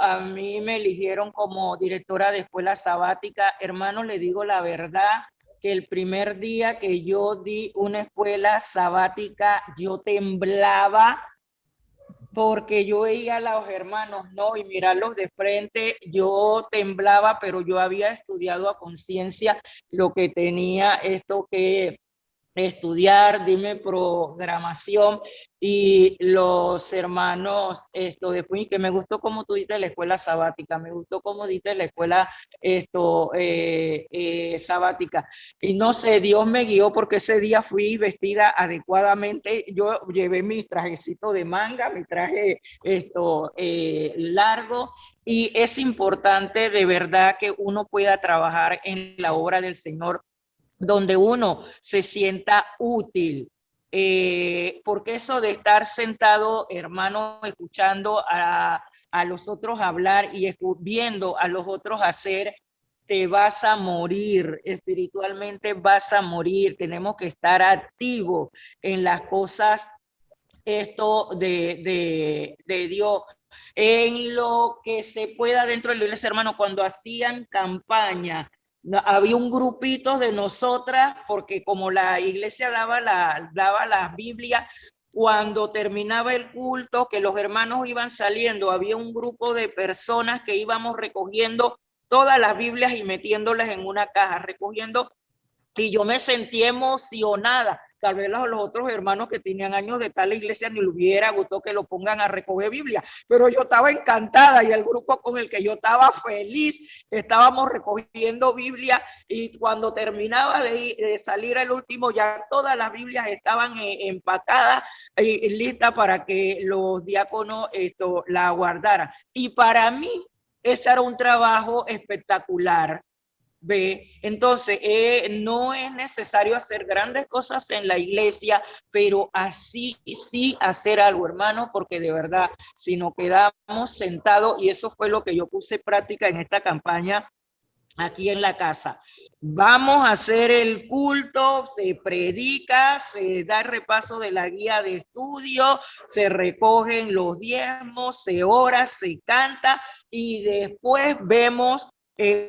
A mí me eligieron como directora de escuela sabática. Hermano, le digo la verdad, que el primer día que yo di una escuela sabática, yo temblaba, porque yo veía a los hermanos, ¿no? Y mirarlos de frente, yo temblaba, pero yo había estudiado a conciencia lo que tenía que estudiar, dime programación, y los hermanos, después que me gustó como tú diste la escuela sabática, me gustó como diste la escuela sabática, y no sé, Dios me guió porque ese día fui vestida adecuadamente. Yo llevé mi trajecito de manga, mi traje largo, y es importante de verdad que uno pueda trabajar en la obra del Señor donde uno se sienta útil, porque eso de estar sentado, hermano, escuchando a los otros hablar y viendo a los otros hacer, te vas a morir, espiritualmente vas a morir. Tenemos que estar activos en las cosas de Dios, en lo que se pueda dentro de la iglesia, hermano. Cuando hacían campaña, había un grupito de nosotras, porque como la iglesia daba las Biblias, cuando terminaba el culto, que los hermanos iban saliendo, había un grupo de personas que íbamos recogiendo todas las Biblias y metiéndolas en una caja, recogiendo, y yo me sentí emocionada. tal vez los otros hermanos que tenían años de tal iglesia ni le hubiera gustado que lo pongan a recoger Biblia, pero yo estaba encantada y el grupo con el que yo estaba feliz, estábamos recogiendo Biblia y cuando terminaba de salir el último, ya todas las Biblias estaban empacadas y listas para que los diáconos la guardaran. Y para mí, ese era un trabajo espectacular. ¿Ve? Entonces, no es necesario hacer grandes cosas en la iglesia, pero así sí hacer algo, hermano, porque de verdad, si nos quedamos sentados, y eso fue lo que yo puse en práctica en esta campaña aquí en la casa. Vamos a hacer el culto, se predica, se da el repaso de la guía de estudio, se recogen los diezmos, se ora, se canta y después vemos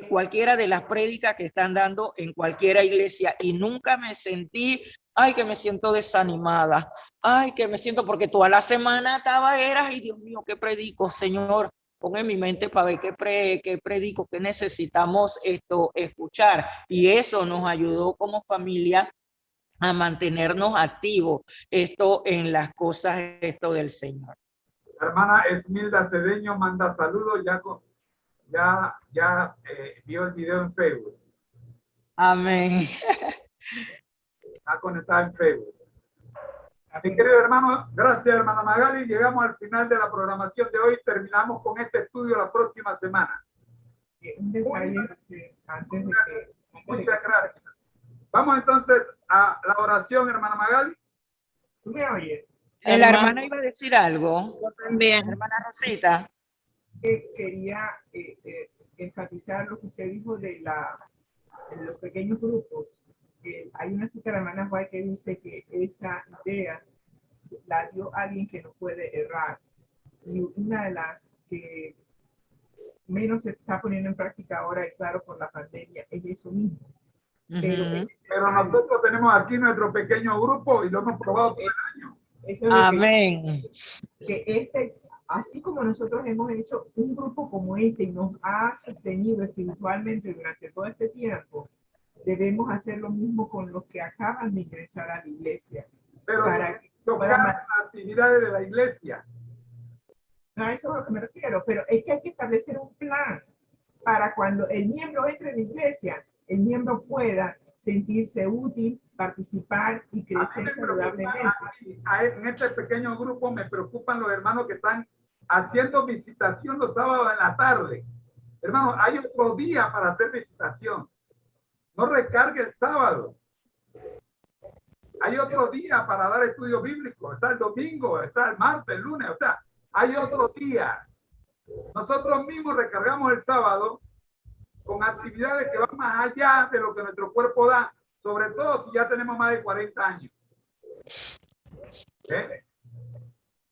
cualquiera de las prédicas que están dando en cualquiera iglesia. Y nunca me sentí, ay, que me siento desanimada, ay, que me siento, porque toda la semana estaba, ay, Dios mío, ¿qué predico, Señor? Pon en mi mente para ver qué predico, qué necesitamos escuchar. Y eso nos ayudó como familia a mantenernos activos en las cosas del Señor. La hermana Esmilda Cedeño manda saludos, ya vio el video en Facebook. Amén. Está conectada en Facebook. Mi querido hermano, gracias hermana Magali. Llegamos al final de la programación de hoy. Terminamos con este estudio la próxima semana. Un detalle antes de que... Muchas gracias. Vamos entonces a la oración, hermana Magali. ¿Tú me oyes? La hermana iba a decir algo. Yo también. Hermana Rosita. Quería enfatizar lo que usted dijo de los pequeños grupos. Hay una cita de la hermana White que dice que esa idea la dio alguien que no puede errar. Y una de las que menos se está poniendo en práctica ahora, y claro, por la pandemia, es eso mismo. Pero nosotros tenemos aquí nuestro pequeño grupo y lo hemos probado todo el año. Eso es Amén. que así como nosotros hemos hecho un grupo como este y nos ha sostenido espiritualmente durante todo este tiempo, debemos hacer lo mismo con los que acaban de ingresar a la iglesia. Pero para que tocar las actividades de la iglesia. No, eso es a lo que me refiero, pero es que hay que establecer un plan para cuando el miembro entre en la iglesia, el miembro pueda sentirse útil, participar y crecer saludablemente. En este pequeño grupo me preocupan los hermanos que están haciendo visitación los sábados en la tarde. Hermano, hay otro día para hacer visitación. No recargue el sábado. Hay otro día para dar estudio bíblico. Está el domingo, está el martes, el lunes. O sea, hay otro día. Nosotros mismos recargamos el sábado con actividades que van más allá de lo que nuestro cuerpo da, sobre todo si ya tenemos más de 40 años.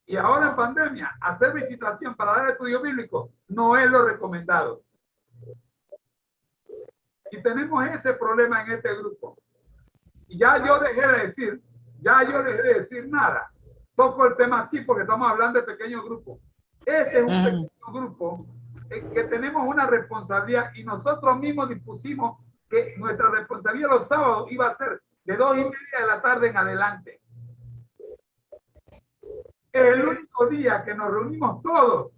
Y ahora en pandemia, hacer visitación para dar estudio bíblico no es lo recomendado. Y tenemos ese problema en este grupo. Y ya yo dejé de decir nada. Toco el tema aquí porque estamos hablando de pequeños grupos. Este es un pequeño grupo que tenemos una responsabilidad y nosotros mismos dispusimos que nuestra responsabilidad los sábados iba a ser de 2:30 de la tarde en adelante. Es el único día que nos reunimos todos,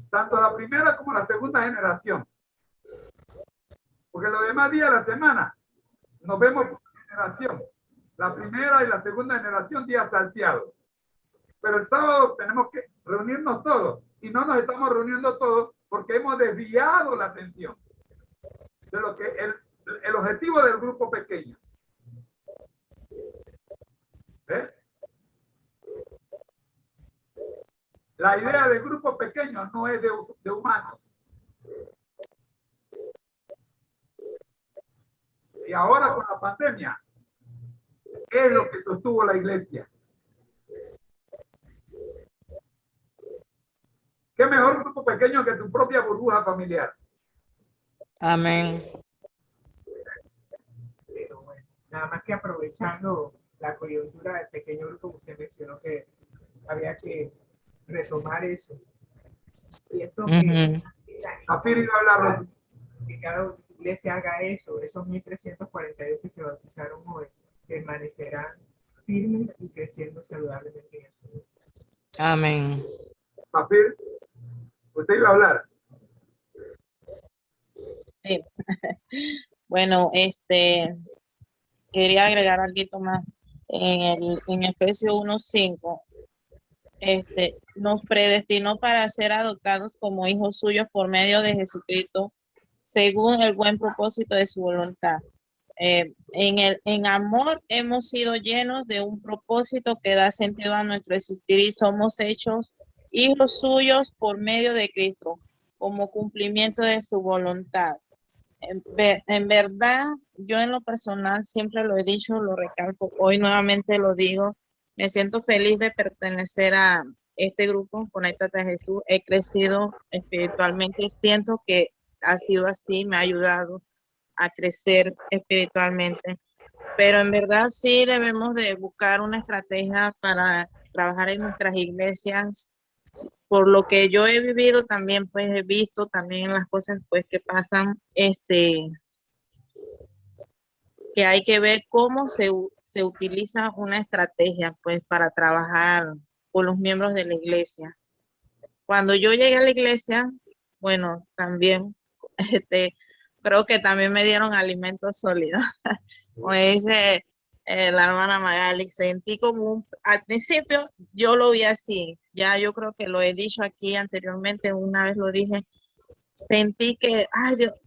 tanto la primera como la segunda generación. Porque los demás días de la semana nos vemos por generación. La primera y la segunda generación días salteados. Pero el sábado tenemos que reunirnos todos y no nos estamos reuniendo todos porque hemos desviado la atención de lo que el objetivo del grupo pequeño. La idea del grupo pequeño no es de humanos. Y ahora con la pandemia, ¿qué es lo que sostuvo la iglesia? ¿Qué mejor grupo pequeño que tu propia burbuja familiar? Amén. Pero bueno, nada más que aprovechando la coyuntura del pequeño grupo que usted mencionó, que había que retomar eso. Siento que cada iglesia haga eso, esos 1.342 que se bautizaron hoy permanecerán firmes y creciendo saludablemente en el Señor. Amén. Zafir, usted iba a hablar. Sí. Bueno, quería agregar algo más. En Efesios 1:5, nos predestinó para ser adoptados como hijos suyos por medio de Jesucristo, según el buen propósito de su voluntad. En amor hemos sido llenos de un propósito que da sentido a nuestro existir y somos hechos hijos suyos por medio de Cristo, como cumplimiento de su voluntad. En verdad, yo en lo personal siempre lo he dicho, lo recalco, hoy nuevamente lo digo, me siento feliz de pertenecer a este grupo, Conéctate a Jesús. He crecido espiritualmente, siento que ha sido así, me ha ayudado a crecer espiritualmente, pero en verdad sí debemos de buscar una estrategia para trabajar en nuestras iglesias. Por lo que yo he vivido también, pues he visto también las cosas pues que pasan, que hay que ver cómo se utiliza una estrategia pues para trabajar con los miembros de la iglesia. Cuando yo llegué a la iglesia, bueno, también creo que también me dieron alimentos sólidos. Como dice la hermana Magali, sentí como al principio yo lo vi así, ya yo creo que lo he dicho aquí anteriormente, una vez lo dije, sentí que,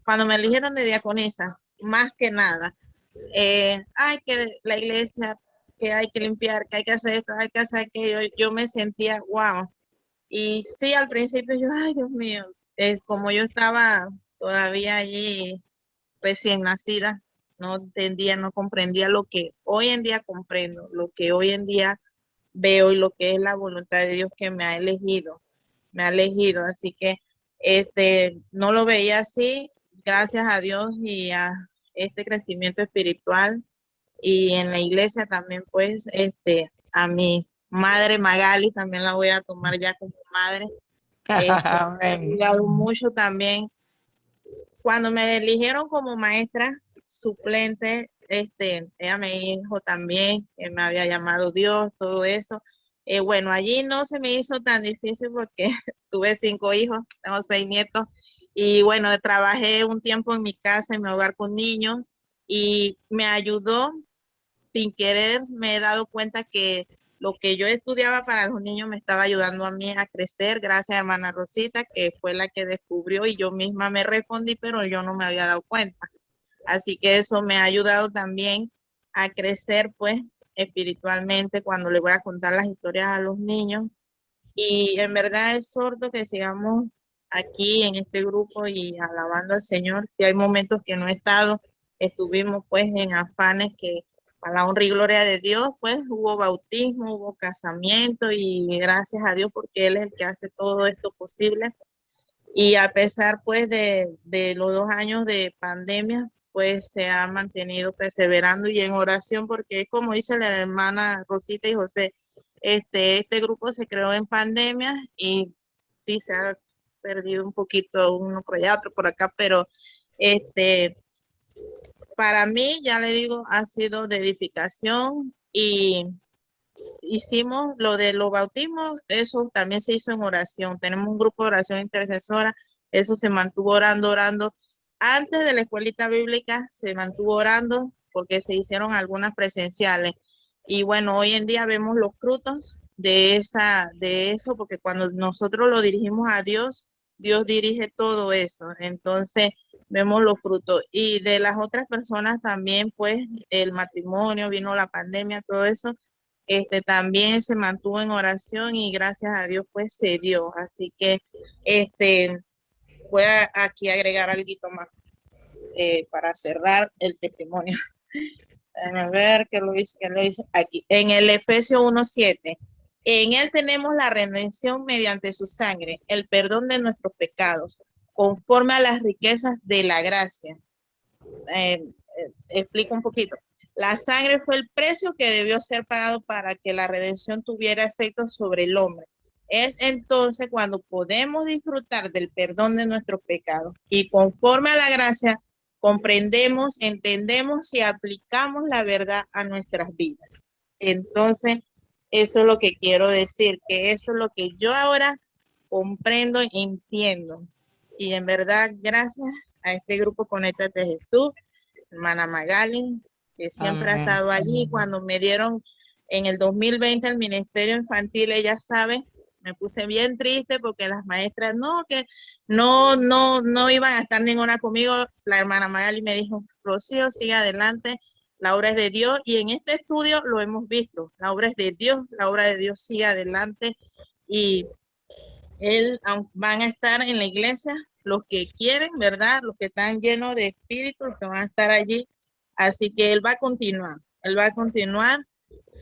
cuando me eligieron de diaconisa, más que nada, que la iglesia, que hay que limpiar, que hay que hacer esto, hay que hacer aquello, yo me sentía, wow. Y sí, al principio yo, ay, Dios mío, como yo estaba todavía allí recién nacida, no entendía, no comprendía lo que hoy en día comprendo, lo que hoy en día veo y lo que es la voluntad de Dios que me ha elegido, así que no lo veía así, gracias a Dios y a este crecimiento espiritual, y en la iglesia también pues a mi madre Magali también la voy a tomar ya como madre. Me ha ayudado mucho también. Cuando me eligieron como maestra suplente, ella me dijo también que me había llamado Dios, todo eso. Bueno, allí no se me hizo tan difícil porque tuve 5 hijos, tengo 6 nietos, y bueno, trabajé un tiempo en mi casa, en mi hogar con niños, y me ayudó sin querer. Me he dado cuenta que lo que yo estudiaba para los niños me estaba ayudando a mí a crecer, gracias a hermana Rosita, que fue la que descubrió, y yo misma me respondí, pero yo no me había dado cuenta. Así que eso me ha ayudado también a crecer, pues, espiritualmente, cuando le voy a contar las historias a los niños. Y en verdad es sordo que sigamos aquí en este grupo y alabando al Señor. Si hay momentos que no he estado, estuvimos pues en afanes que, para la honra y gloria de Dios, pues hubo bautismo, hubo casamiento, y gracias a Dios porque Él es el que hace todo esto posible. Y a pesar pues de los 2 años de pandemia, pues se ha mantenido perseverando y en oración, porque como dice la hermana Rosita y José, este grupo se creó en pandemia y sí se ha perdido un poquito, uno por allá, otro por acá, pero para mí, ya le digo, ha sido de edificación, y hicimos lo de los bautismos, eso también se hizo en oración. Tenemos un grupo de oración intercesora, eso se mantuvo orando. Antes de la escuelita bíblica se mantuvo orando porque se hicieron algunas presenciales. Y bueno, hoy en día vemos los frutos de eso, porque cuando nosotros lo dirigimos a Dios, Dios dirige todo eso. Entonces, vemos los frutos. Y de las otras personas también, pues, el matrimonio, vino la pandemia, todo eso, también se mantuvo en oración y gracias a Dios pues se dio. Así que voy a aquí agregar algo más para cerrar el testimonio. A ver qué lo dice aquí. En el Efesios 1:7, en él tenemos la redención mediante su sangre, el perdón de nuestros pecados, conforme a las riquezas de la gracia. Explico un poquito. La sangre fue el precio que debió ser pagado para que la redención tuviera efecto sobre el hombre. Es entonces cuando podemos disfrutar del perdón de nuestros pecados, y conforme a la gracia comprendemos, entendemos y aplicamos la verdad a nuestras vidas. Entonces, eso es lo que quiero decir, que eso es lo que yo ahora comprendo, entiendo. Y en verdad, gracias a este grupo Conéctate Jesús, hermana Magali, que siempre ha Amén. estado allí. Cuando me dieron en el 2020 el ministerio infantil, ella sabe, me puse bien triste porque las maestras que no iban a estar ninguna conmigo. La hermana Magali me dijo, Rocío, sigue adelante, la obra es de Dios, y en este estudio lo hemos visto, la obra es de Dios, la obra de Dios sigue adelante, y van a estar en la iglesia los que quieren, ¿verdad? Los que están llenos de espíritu, los que van a estar allí. Así que él va a continuar.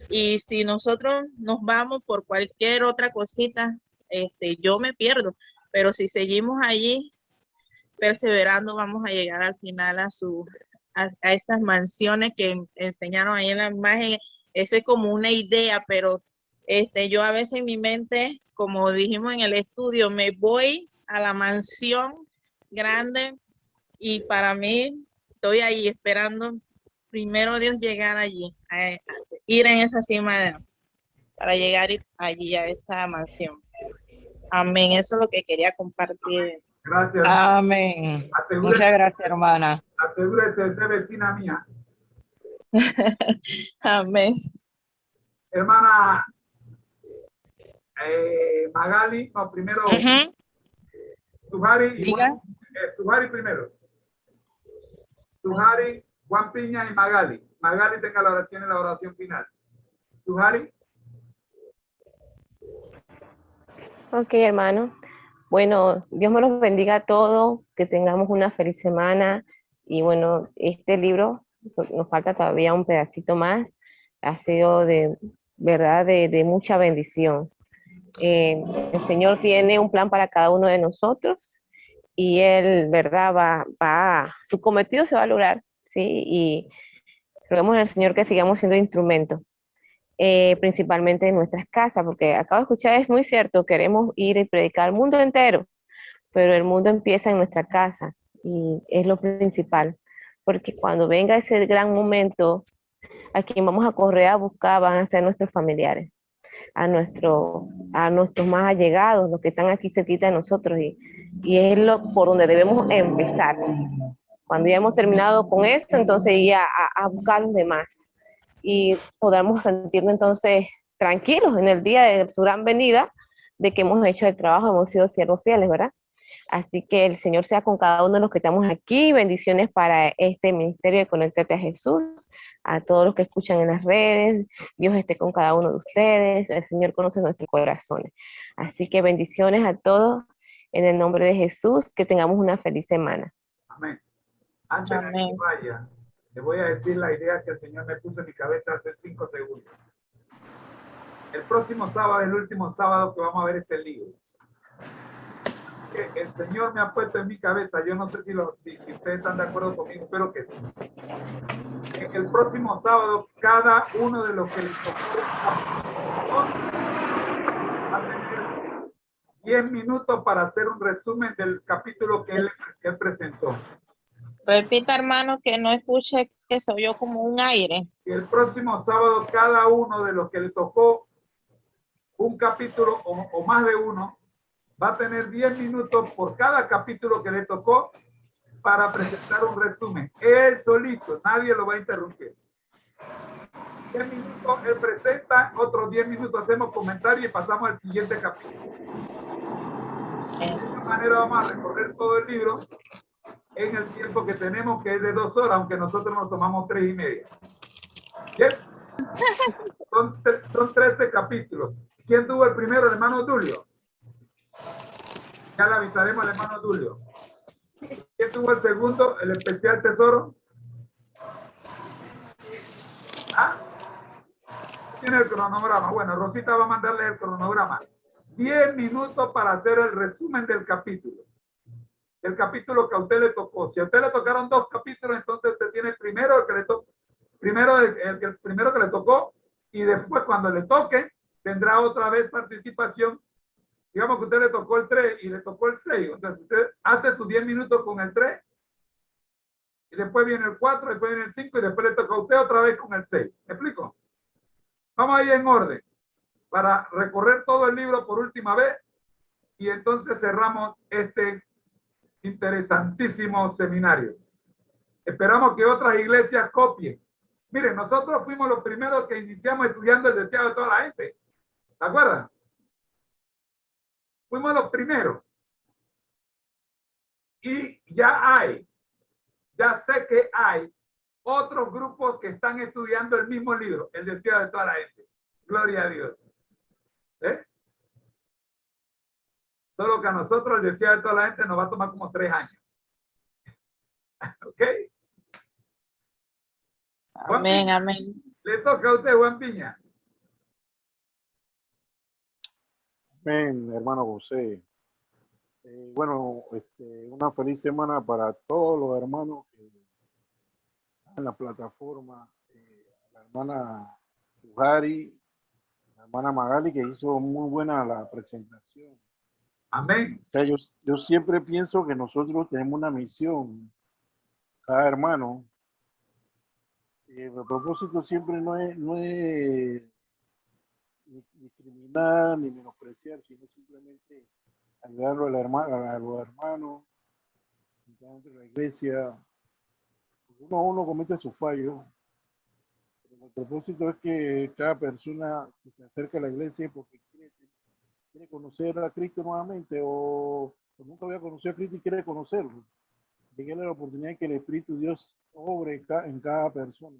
Y si nosotros nos vamos por cualquier otra cosita, yo me pierdo. Pero si seguimos allí perseverando, vamos a llegar al final a esas mansiones que enseñaron ahí en la imagen. Eso es como una idea, pero yo a veces en mi mente, como dijimos en el estudio, me voy a la mansión grande, y para mí estoy ahí esperando primero Dios llegar allí, a ir en esa cima para llegar allí a esa mansión. Amén, eso es lo que quería compartir. Gracias. Amén. Muchas gracias, hermana. Asegúrese de ser vecina mía. Amén. Hermana Magali, no, primero Tujari y Tujari primero. Tujari, Juan Piña y Magali. Magali tenga la oración en la oración final. Tujari. Ok, hermano. Bueno, Dios me los bendiga a todos, que tengamos una feliz semana. Y bueno, este libro, nos falta todavía un pedacito más, ha sido de verdad de mucha bendición. El Señor tiene un plan para cada uno de nosotros, y Él, verdad, su cometido se va a lograr, ¿sí? Y roguemos al Señor que sigamos siendo instrumentos. Principalmente en nuestras casas, porque acabo de escuchar, es muy cierto, queremos ir y predicar al mundo entero, pero el mundo empieza en nuestra casa, y es lo principal, porque cuando venga ese gran momento, a quien vamos a correr a buscar van a ser nuestros familiares, a nuestros más allegados, los que están aquí cerquita de nosotros, y es por donde debemos empezar. Cuando ya hemos terminado con esto, entonces ir a buscar los demás, y podamos sentirnos entonces tranquilos en el día de su gran venida, de que hemos hecho el trabajo, hemos sido siervos fieles, ¿verdad? Así que el Señor sea con cada uno de los que estamos aquí. Bendiciones para este ministerio de Conéctate a Jesús, a todos los que escuchan en las redes. Dios esté con cada uno de ustedes. El Señor conoce nuestros corazones. Así que bendiciones a todos en el nombre de Jesús. Que tengamos una feliz semana. Amén. Antes de que vaya, le voy a decir la idea que el Señor me puso en mi cabeza hace 5 segundos. El próximo sábado es el último sábado que vamos a ver este libro. El Señor me ha puesto en mi cabeza, yo no sé si ustedes están de acuerdo conmigo, espero que sí. El próximo sábado, cada uno de los que les tocó va a tener 10 minutos para hacer un resumen del capítulo que él presentó. Repita, hermano, que no escuche, que se oyó como un aire. Y el próximo sábado, cada uno de los que le tocó un capítulo o más de uno, va a tener 10 minutos por cada capítulo que le tocó para presentar un resumen. Él solito, nadie lo va a interrumpir. 10 minutos él presenta, otros 10 minutos hacemos comentarios y pasamos al siguiente capítulo. De esta manera vamos a recorrer todo el libro en el tiempo que tenemos, que es de 2 horas, aunque nosotros nos tomamos 3 y media. ¿Bien? Son 13 capítulos. ¿Quién tuvo el primero? El hermano Tulio. Ya le avisaremos al hermano Tulio. ¿Quién tuvo el segundo? El especial tesoro. ¿Ah? Tiene el cronograma. Bueno, Rosita va a mandarle el cronograma. 10 minutos para hacer el resumen del capítulo. El capítulo que a usted le tocó. Si a usted le tocaron 2 capítulos, entonces usted tiene primero el que le tocó. Primero el primero que le tocó, y después cuando le toque, tendrá otra vez participación. Digamos que usted le tocó el 3 y le tocó el 6. Entonces usted hace sus 10 minutos con el 3, y después viene el 4, después viene el 5, y después le toca a usted otra vez con el 6. ¿Me explico? Vamos a ir en orden para recorrer todo el libro por última vez y entonces cerramos este interesantísimo seminario. Esperamos que otras iglesias copien. Miren, nosotros fuimos los primeros que iniciamos estudiando el deseado de toda la gente. ¿Se acuerdan? Fuimos los primeros. Y ya sé que hay otros grupos que están estudiando el mismo libro, el deseado de toda la gente. Gloria a Dios. ¿Eh? Solo que a nosotros el deseado de toda la gente nos va a tomar como 3 años. ¿Ok? Amén, amén. Le toca a usted, Juan Piña. Amén, hermano José. Bueno, una feliz semana para todos los hermanos que están en la plataforma. La hermana Ujari, la hermana Magali, que hizo muy buena la presentación. Amén. O sea, yo siempre pienso que nosotros tenemos una misión, cada hermano. El propósito siempre no es ni discriminar ni menospreciar, sino simplemente ayudarlo a los hermanos, dentro de la iglesia. Uno comete sus fallos, pero el propósito es que cada persona se acerque a la iglesia porque quiere conocer a Cristo nuevamente o nunca había conocido a Cristo y quiere conocerlo. Déjale la oportunidad de que el Espíritu de Dios obre en cada persona.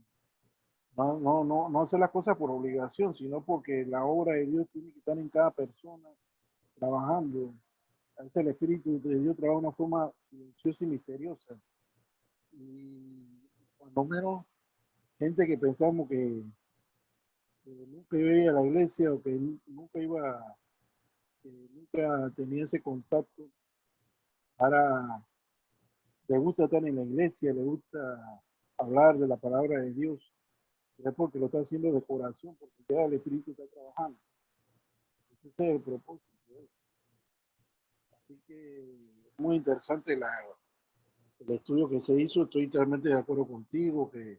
No hacer las cosas por obligación, sino porque la obra de Dios tiene que estar en cada persona trabajando. A veces el Espíritu de Dios trabaja de una forma silenciosa y misteriosa. Y cuando menos gente que pensamos que nunca iba a ir a la iglesia o que nunca tenía ese contacto, ahora le gusta estar en la iglesia, le gusta hablar de la palabra de Dios. Es porque lo está haciendo de corazón, porque ya el Espíritu está trabajando. Ese es el propósito. Así que muy interesante el estudio que se hizo. Estoy totalmente de acuerdo contigo, que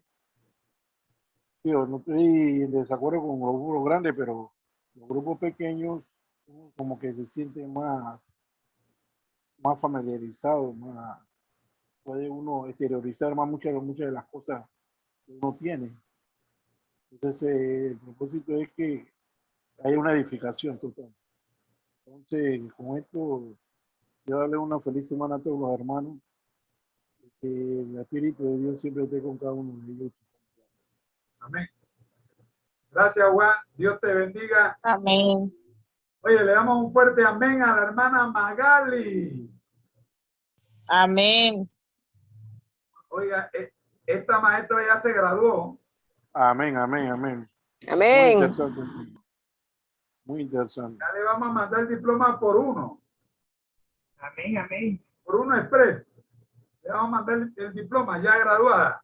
no estoy en desacuerdo con los grupos grandes, pero los grupos pequeños como que se sienten más familiarizados, puede uno exteriorizar más muchas de las cosas que uno tiene. Entonces el propósito es que haya una edificación total. Entonces con esto quiero darle una feliz semana a todos los hermanos, que el Espíritu de Dios siempre esté con cada uno de ellos. Amén. Gracias, Juan. Dios te bendiga. Amén. Oye, le damos un fuerte amén a la hermana Magali. Amén. Oiga, esta maestra ya se graduó. Amén, amén, amén. Amén. Muy interesante. Muy interesante. Ya le vamos a mandar el diploma por 1. Amén, amén. Por 1 express. Le vamos a mandar el diploma ya graduada.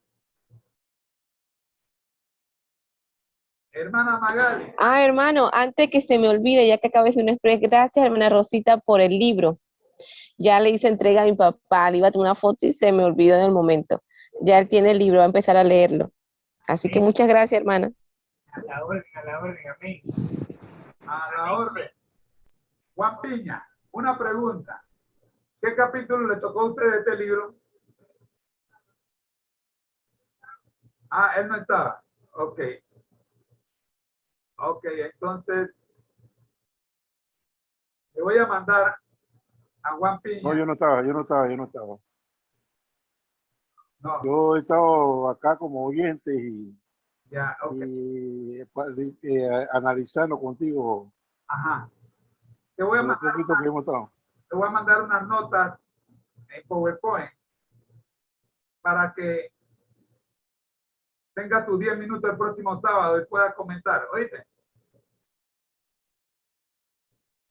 Hermana Magali. Hermano, antes que se me olvide, ya que acabé de hacer un express, gracias, hermana Rosita, por el libro. Ya le hice entrega a mi papá, le iba a tomar una foto y se me olvidó en el momento. Ya él tiene el libro, va a empezar a leerlo. Así que muchas gracias, hermana. A la orden, amén. A la orden. Juan Piña, una pregunta. ¿Qué capítulo le tocó a usted de este libro? Él no estaba. Ok. Ok, entonces le voy a mandar a Juan Piña. No, yo no estaba. No, Yo he estado acá como oyente y ya, ok. Analizando contigo Ajá. Te voy a lo mandar poquito que hemos estado. te voy a mandar unas notas en PowerPoint para que tenga tus 10 minutos el próximo sábado y puedas comentar. ¿Oíste?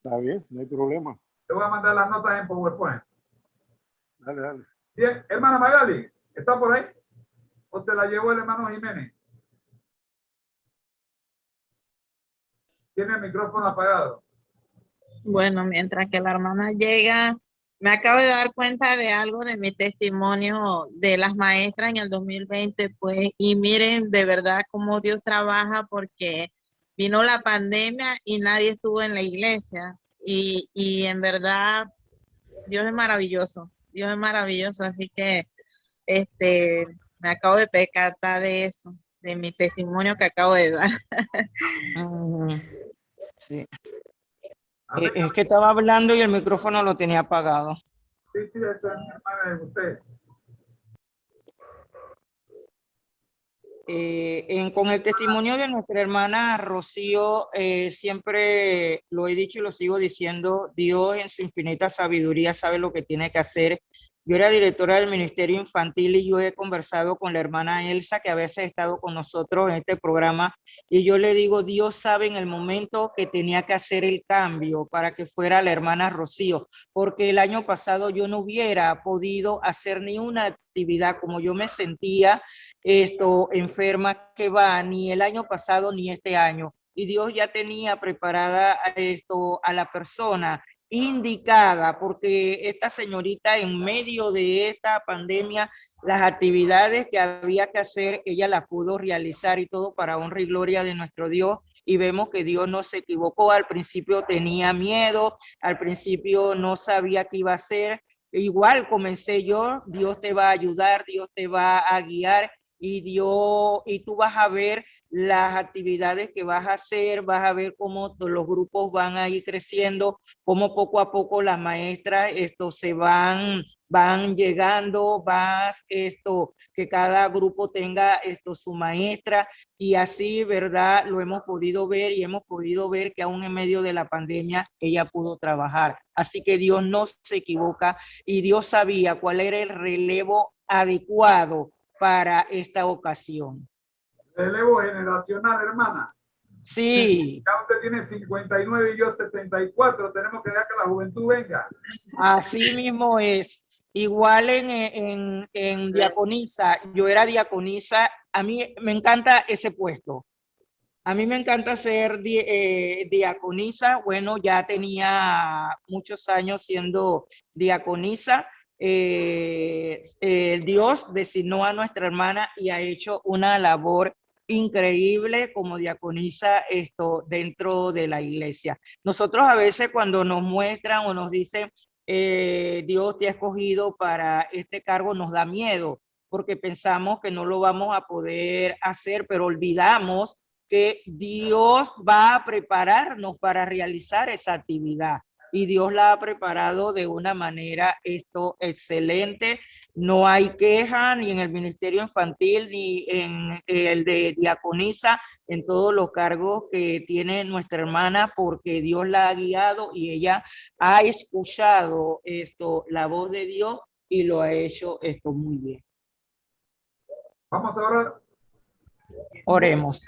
Está bien, no hay problema. Te voy a mandar las notas en PowerPoint. Dale. Bien, hermana Magali, ¿está por ahí? ¿O se la llevó el hermano Jiménez? Tiene el micrófono apagado. Bueno, mientras que la hermana llega, me acabo de dar cuenta de algo de mi testimonio de las maestras en el 2020, pues, y miren de verdad cómo Dios trabaja, porque vino la pandemia y nadie estuvo en la iglesia. Y en verdad, Dios es maravilloso. Dios es maravilloso. Así que me acabo de percatar de eso, de mi testimonio que acabo de dar. Ujú. Sí. Amén. Es que estaba hablando y el micrófono lo tenía apagado. Sí, sí, eso es hermana de usted. Con el testimonio de nuestra hermana Rocío, siempre lo he dicho y lo sigo diciendo, Dios en su infinita sabiduría sabe lo que tiene que hacer. Yo era directora del Ministerio Infantil y yo he conversado con la hermana Elsa, que a veces ha estado con nosotros en este programa, y yo le digo, Dios sabe en el momento que tenía que hacer el cambio para que fuera la hermana Rocío, porque el año pasado yo no hubiera podido hacer ni una actividad como yo me sentía enferma, que va ni el año pasado ni este año. Y Dios ya tenía preparada a la persona indicada, porque esta señorita en medio de esta pandemia, las actividades que había que hacer, ella las pudo realizar y todo para honra y gloria de nuestro Dios. Y vemos que Dios no se equivocó. Al principio tenía miedo, al principio no sabía qué iba a hacer. Igual comencé yo, Dios te va a ayudar, Dios te va a guiar y tú vas a ver las actividades que vas a hacer, vas a ver cómo los grupos van a ir creciendo, cómo poco a poco las maestras van llegando, que cada grupo tenga su maestra, y así, ¿verdad? Lo hemos podido ver y hemos podido ver que aún en medio de la pandemia ella pudo trabajar. Así que Dios no se equivoca y Dios sabía cuál era el relevo adecuado para esta ocasión. Relevo generacional, hermana. Sí. Ya usted tiene 59 y yo 64. Tenemos que dejar que la juventud venga. Así mismo es. Igual en diaconisa, yo era diaconisa, a mí me encanta ese puesto. A mí me encanta ser diaconisa. Bueno, ya tenía muchos años siendo diaconisa. Dios designó a nuestra hermana y ha hecho una labor increíble como diaconisa dentro de la iglesia. Nosotros a veces cuando nos muestran o nos dicen Dios te ha escogido para este cargo, nos da miedo porque pensamos que no lo vamos a poder hacer, pero olvidamos que Dios va a prepararnos para realizar esa actividad. Y Dios la ha preparado de una manera excelente. No hay queja ni en el ministerio infantil ni en el de diaconisa, en todos los cargos que tiene nuestra hermana, porque Dios la ha guiado y ella ha escuchado la voz de Dios y lo ha hecho muy bien. Vamos a orar. Oremos.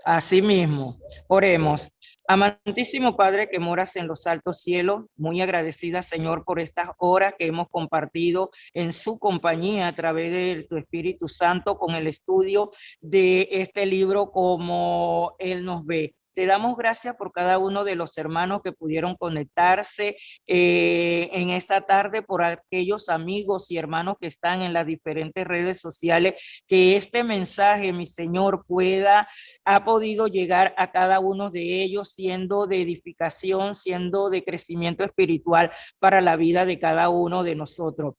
Así mismo, oremos. Amantísimo Padre que moras en los altos cielos, muy agradecida, Señor, por estas horas que hemos compartido en su compañía a través de tu Espíritu Santo con el estudio de este libro como Él nos ve. Te damos gracias por cada uno de los hermanos que pudieron conectarse en esta tarde, por aquellos amigos y hermanos que están en las diferentes redes sociales, que este mensaje, mi Señor, ha podido llegar a cada uno de ellos, siendo de edificación, siendo de crecimiento espiritual para la vida de cada uno de nosotros.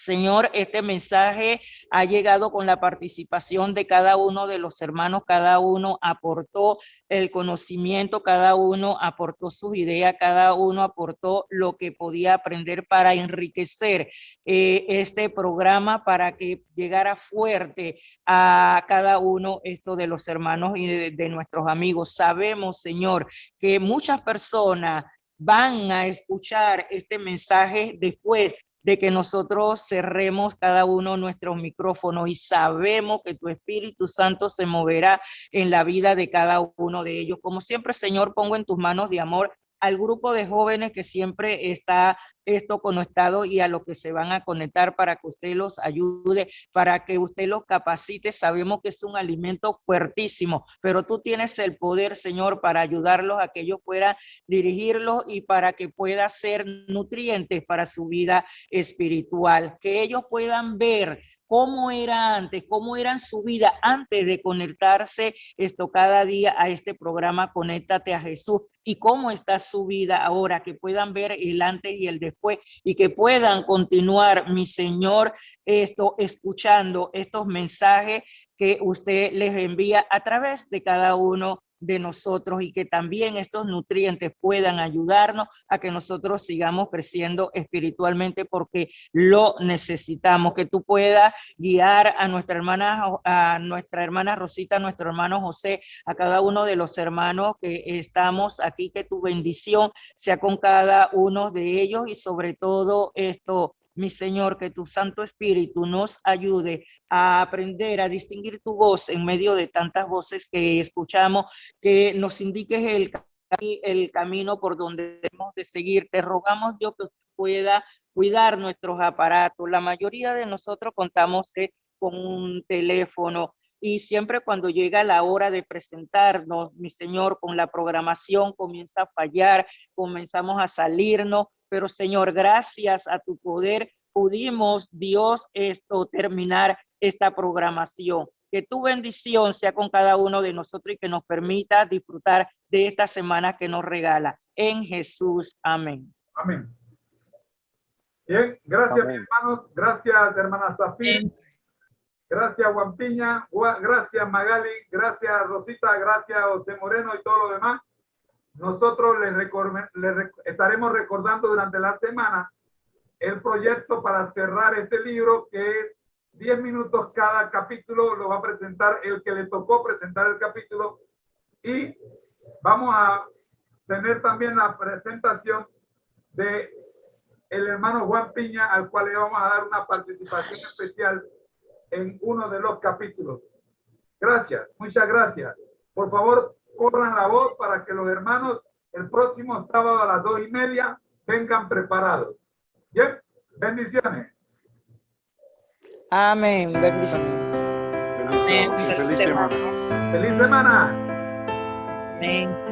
Señor, este mensaje ha llegado con la participación de cada uno de los hermanos, cada uno aportó el conocimiento, cada uno aportó sus ideas, cada uno aportó lo que podía aprender para enriquecer este programa, para que llegara fuerte a cada uno de los hermanos y de nuestros amigos. Sabemos, Señor, que muchas personas van a escuchar este mensaje después de que nosotros cerremos cada uno nuestros micrófonos, y sabemos que tu Espíritu Santo se moverá en la vida de cada uno de ellos. Como siempre, Señor, pongo en tus manos de amor al grupo de jóvenes que siempre está conectado y a los que se van a conectar, para que usted los ayude, para que usted los capacite. Sabemos que es un alimento fuertísimo, pero tú tienes el poder, Señor, para ayudarlos a que ellos puedan dirigirlos y para que pueda ser nutrientes para su vida espiritual, que ellos puedan ver cómo era antes, cómo era su vida antes de conectarse cada día a este programa Conéctate a Jesús, y cómo está su vida ahora, que puedan ver el antes y el después y que puedan continuar, mi Señor, escuchando estos mensajes que usted les envía a través de cada uno de nosotros, y que también estos nutrientes puedan ayudarnos a que nosotros sigamos creciendo espiritualmente, porque lo necesitamos. Que tú puedas guiar a nuestra hermana Rosita, a nuestro hermano José, a cada uno de los hermanos que estamos aquí, que tu bendición sea con cada uno de ellos, y sobre todo mi Señor, que tu Santo Espíritu nos ayude a aprender a distinguir tu voz en medio de tantas voces que escuchamos, que nos indiques el camino por donde debemos de seguir. Te rogamos, Dios, que usted pueda cuidar nuestros aparatos. La mayoría de nosotros contamos con un teléfono, y siempre cuando llega la hora de presentarnos, mi Señor, con la programación comienza a fallar, comenzamos a salirnos, pero Señor, gracias a tu poder pudimos, Dios, terminar esta programación. Que tu bendición sea con cada uno de nosotros y que nos permita disfrutar de esta semana que nos regala. En Jesús, amén. Amén. Bien, gracias, Amén. mis hermanos. Gracias, hermana Zafir. Gracias, Juan Piña. Gracias, Magali. Gracias, Rosita. Gracias, José Moreno y todo lo demás. Nosotros estaremos recordando durante la semana el proyecto para cerrar este libro, que es 10 minutos cada capítulo. Lo va a presentar el que le tocó presentar el capítulo, y vamos a tener también la presentación de el hermano Juan Piña, al cual le vamos a dar una participación especial en uno de los capítulos. Gracias, muchas gracias. Por favor, corran la voz para que los hermanos el próximo sábado a las 2:30 vengan preparados. Bien, bendiciones. Amén. Bendiciones. Feliz semana. Feliz semana. Amén.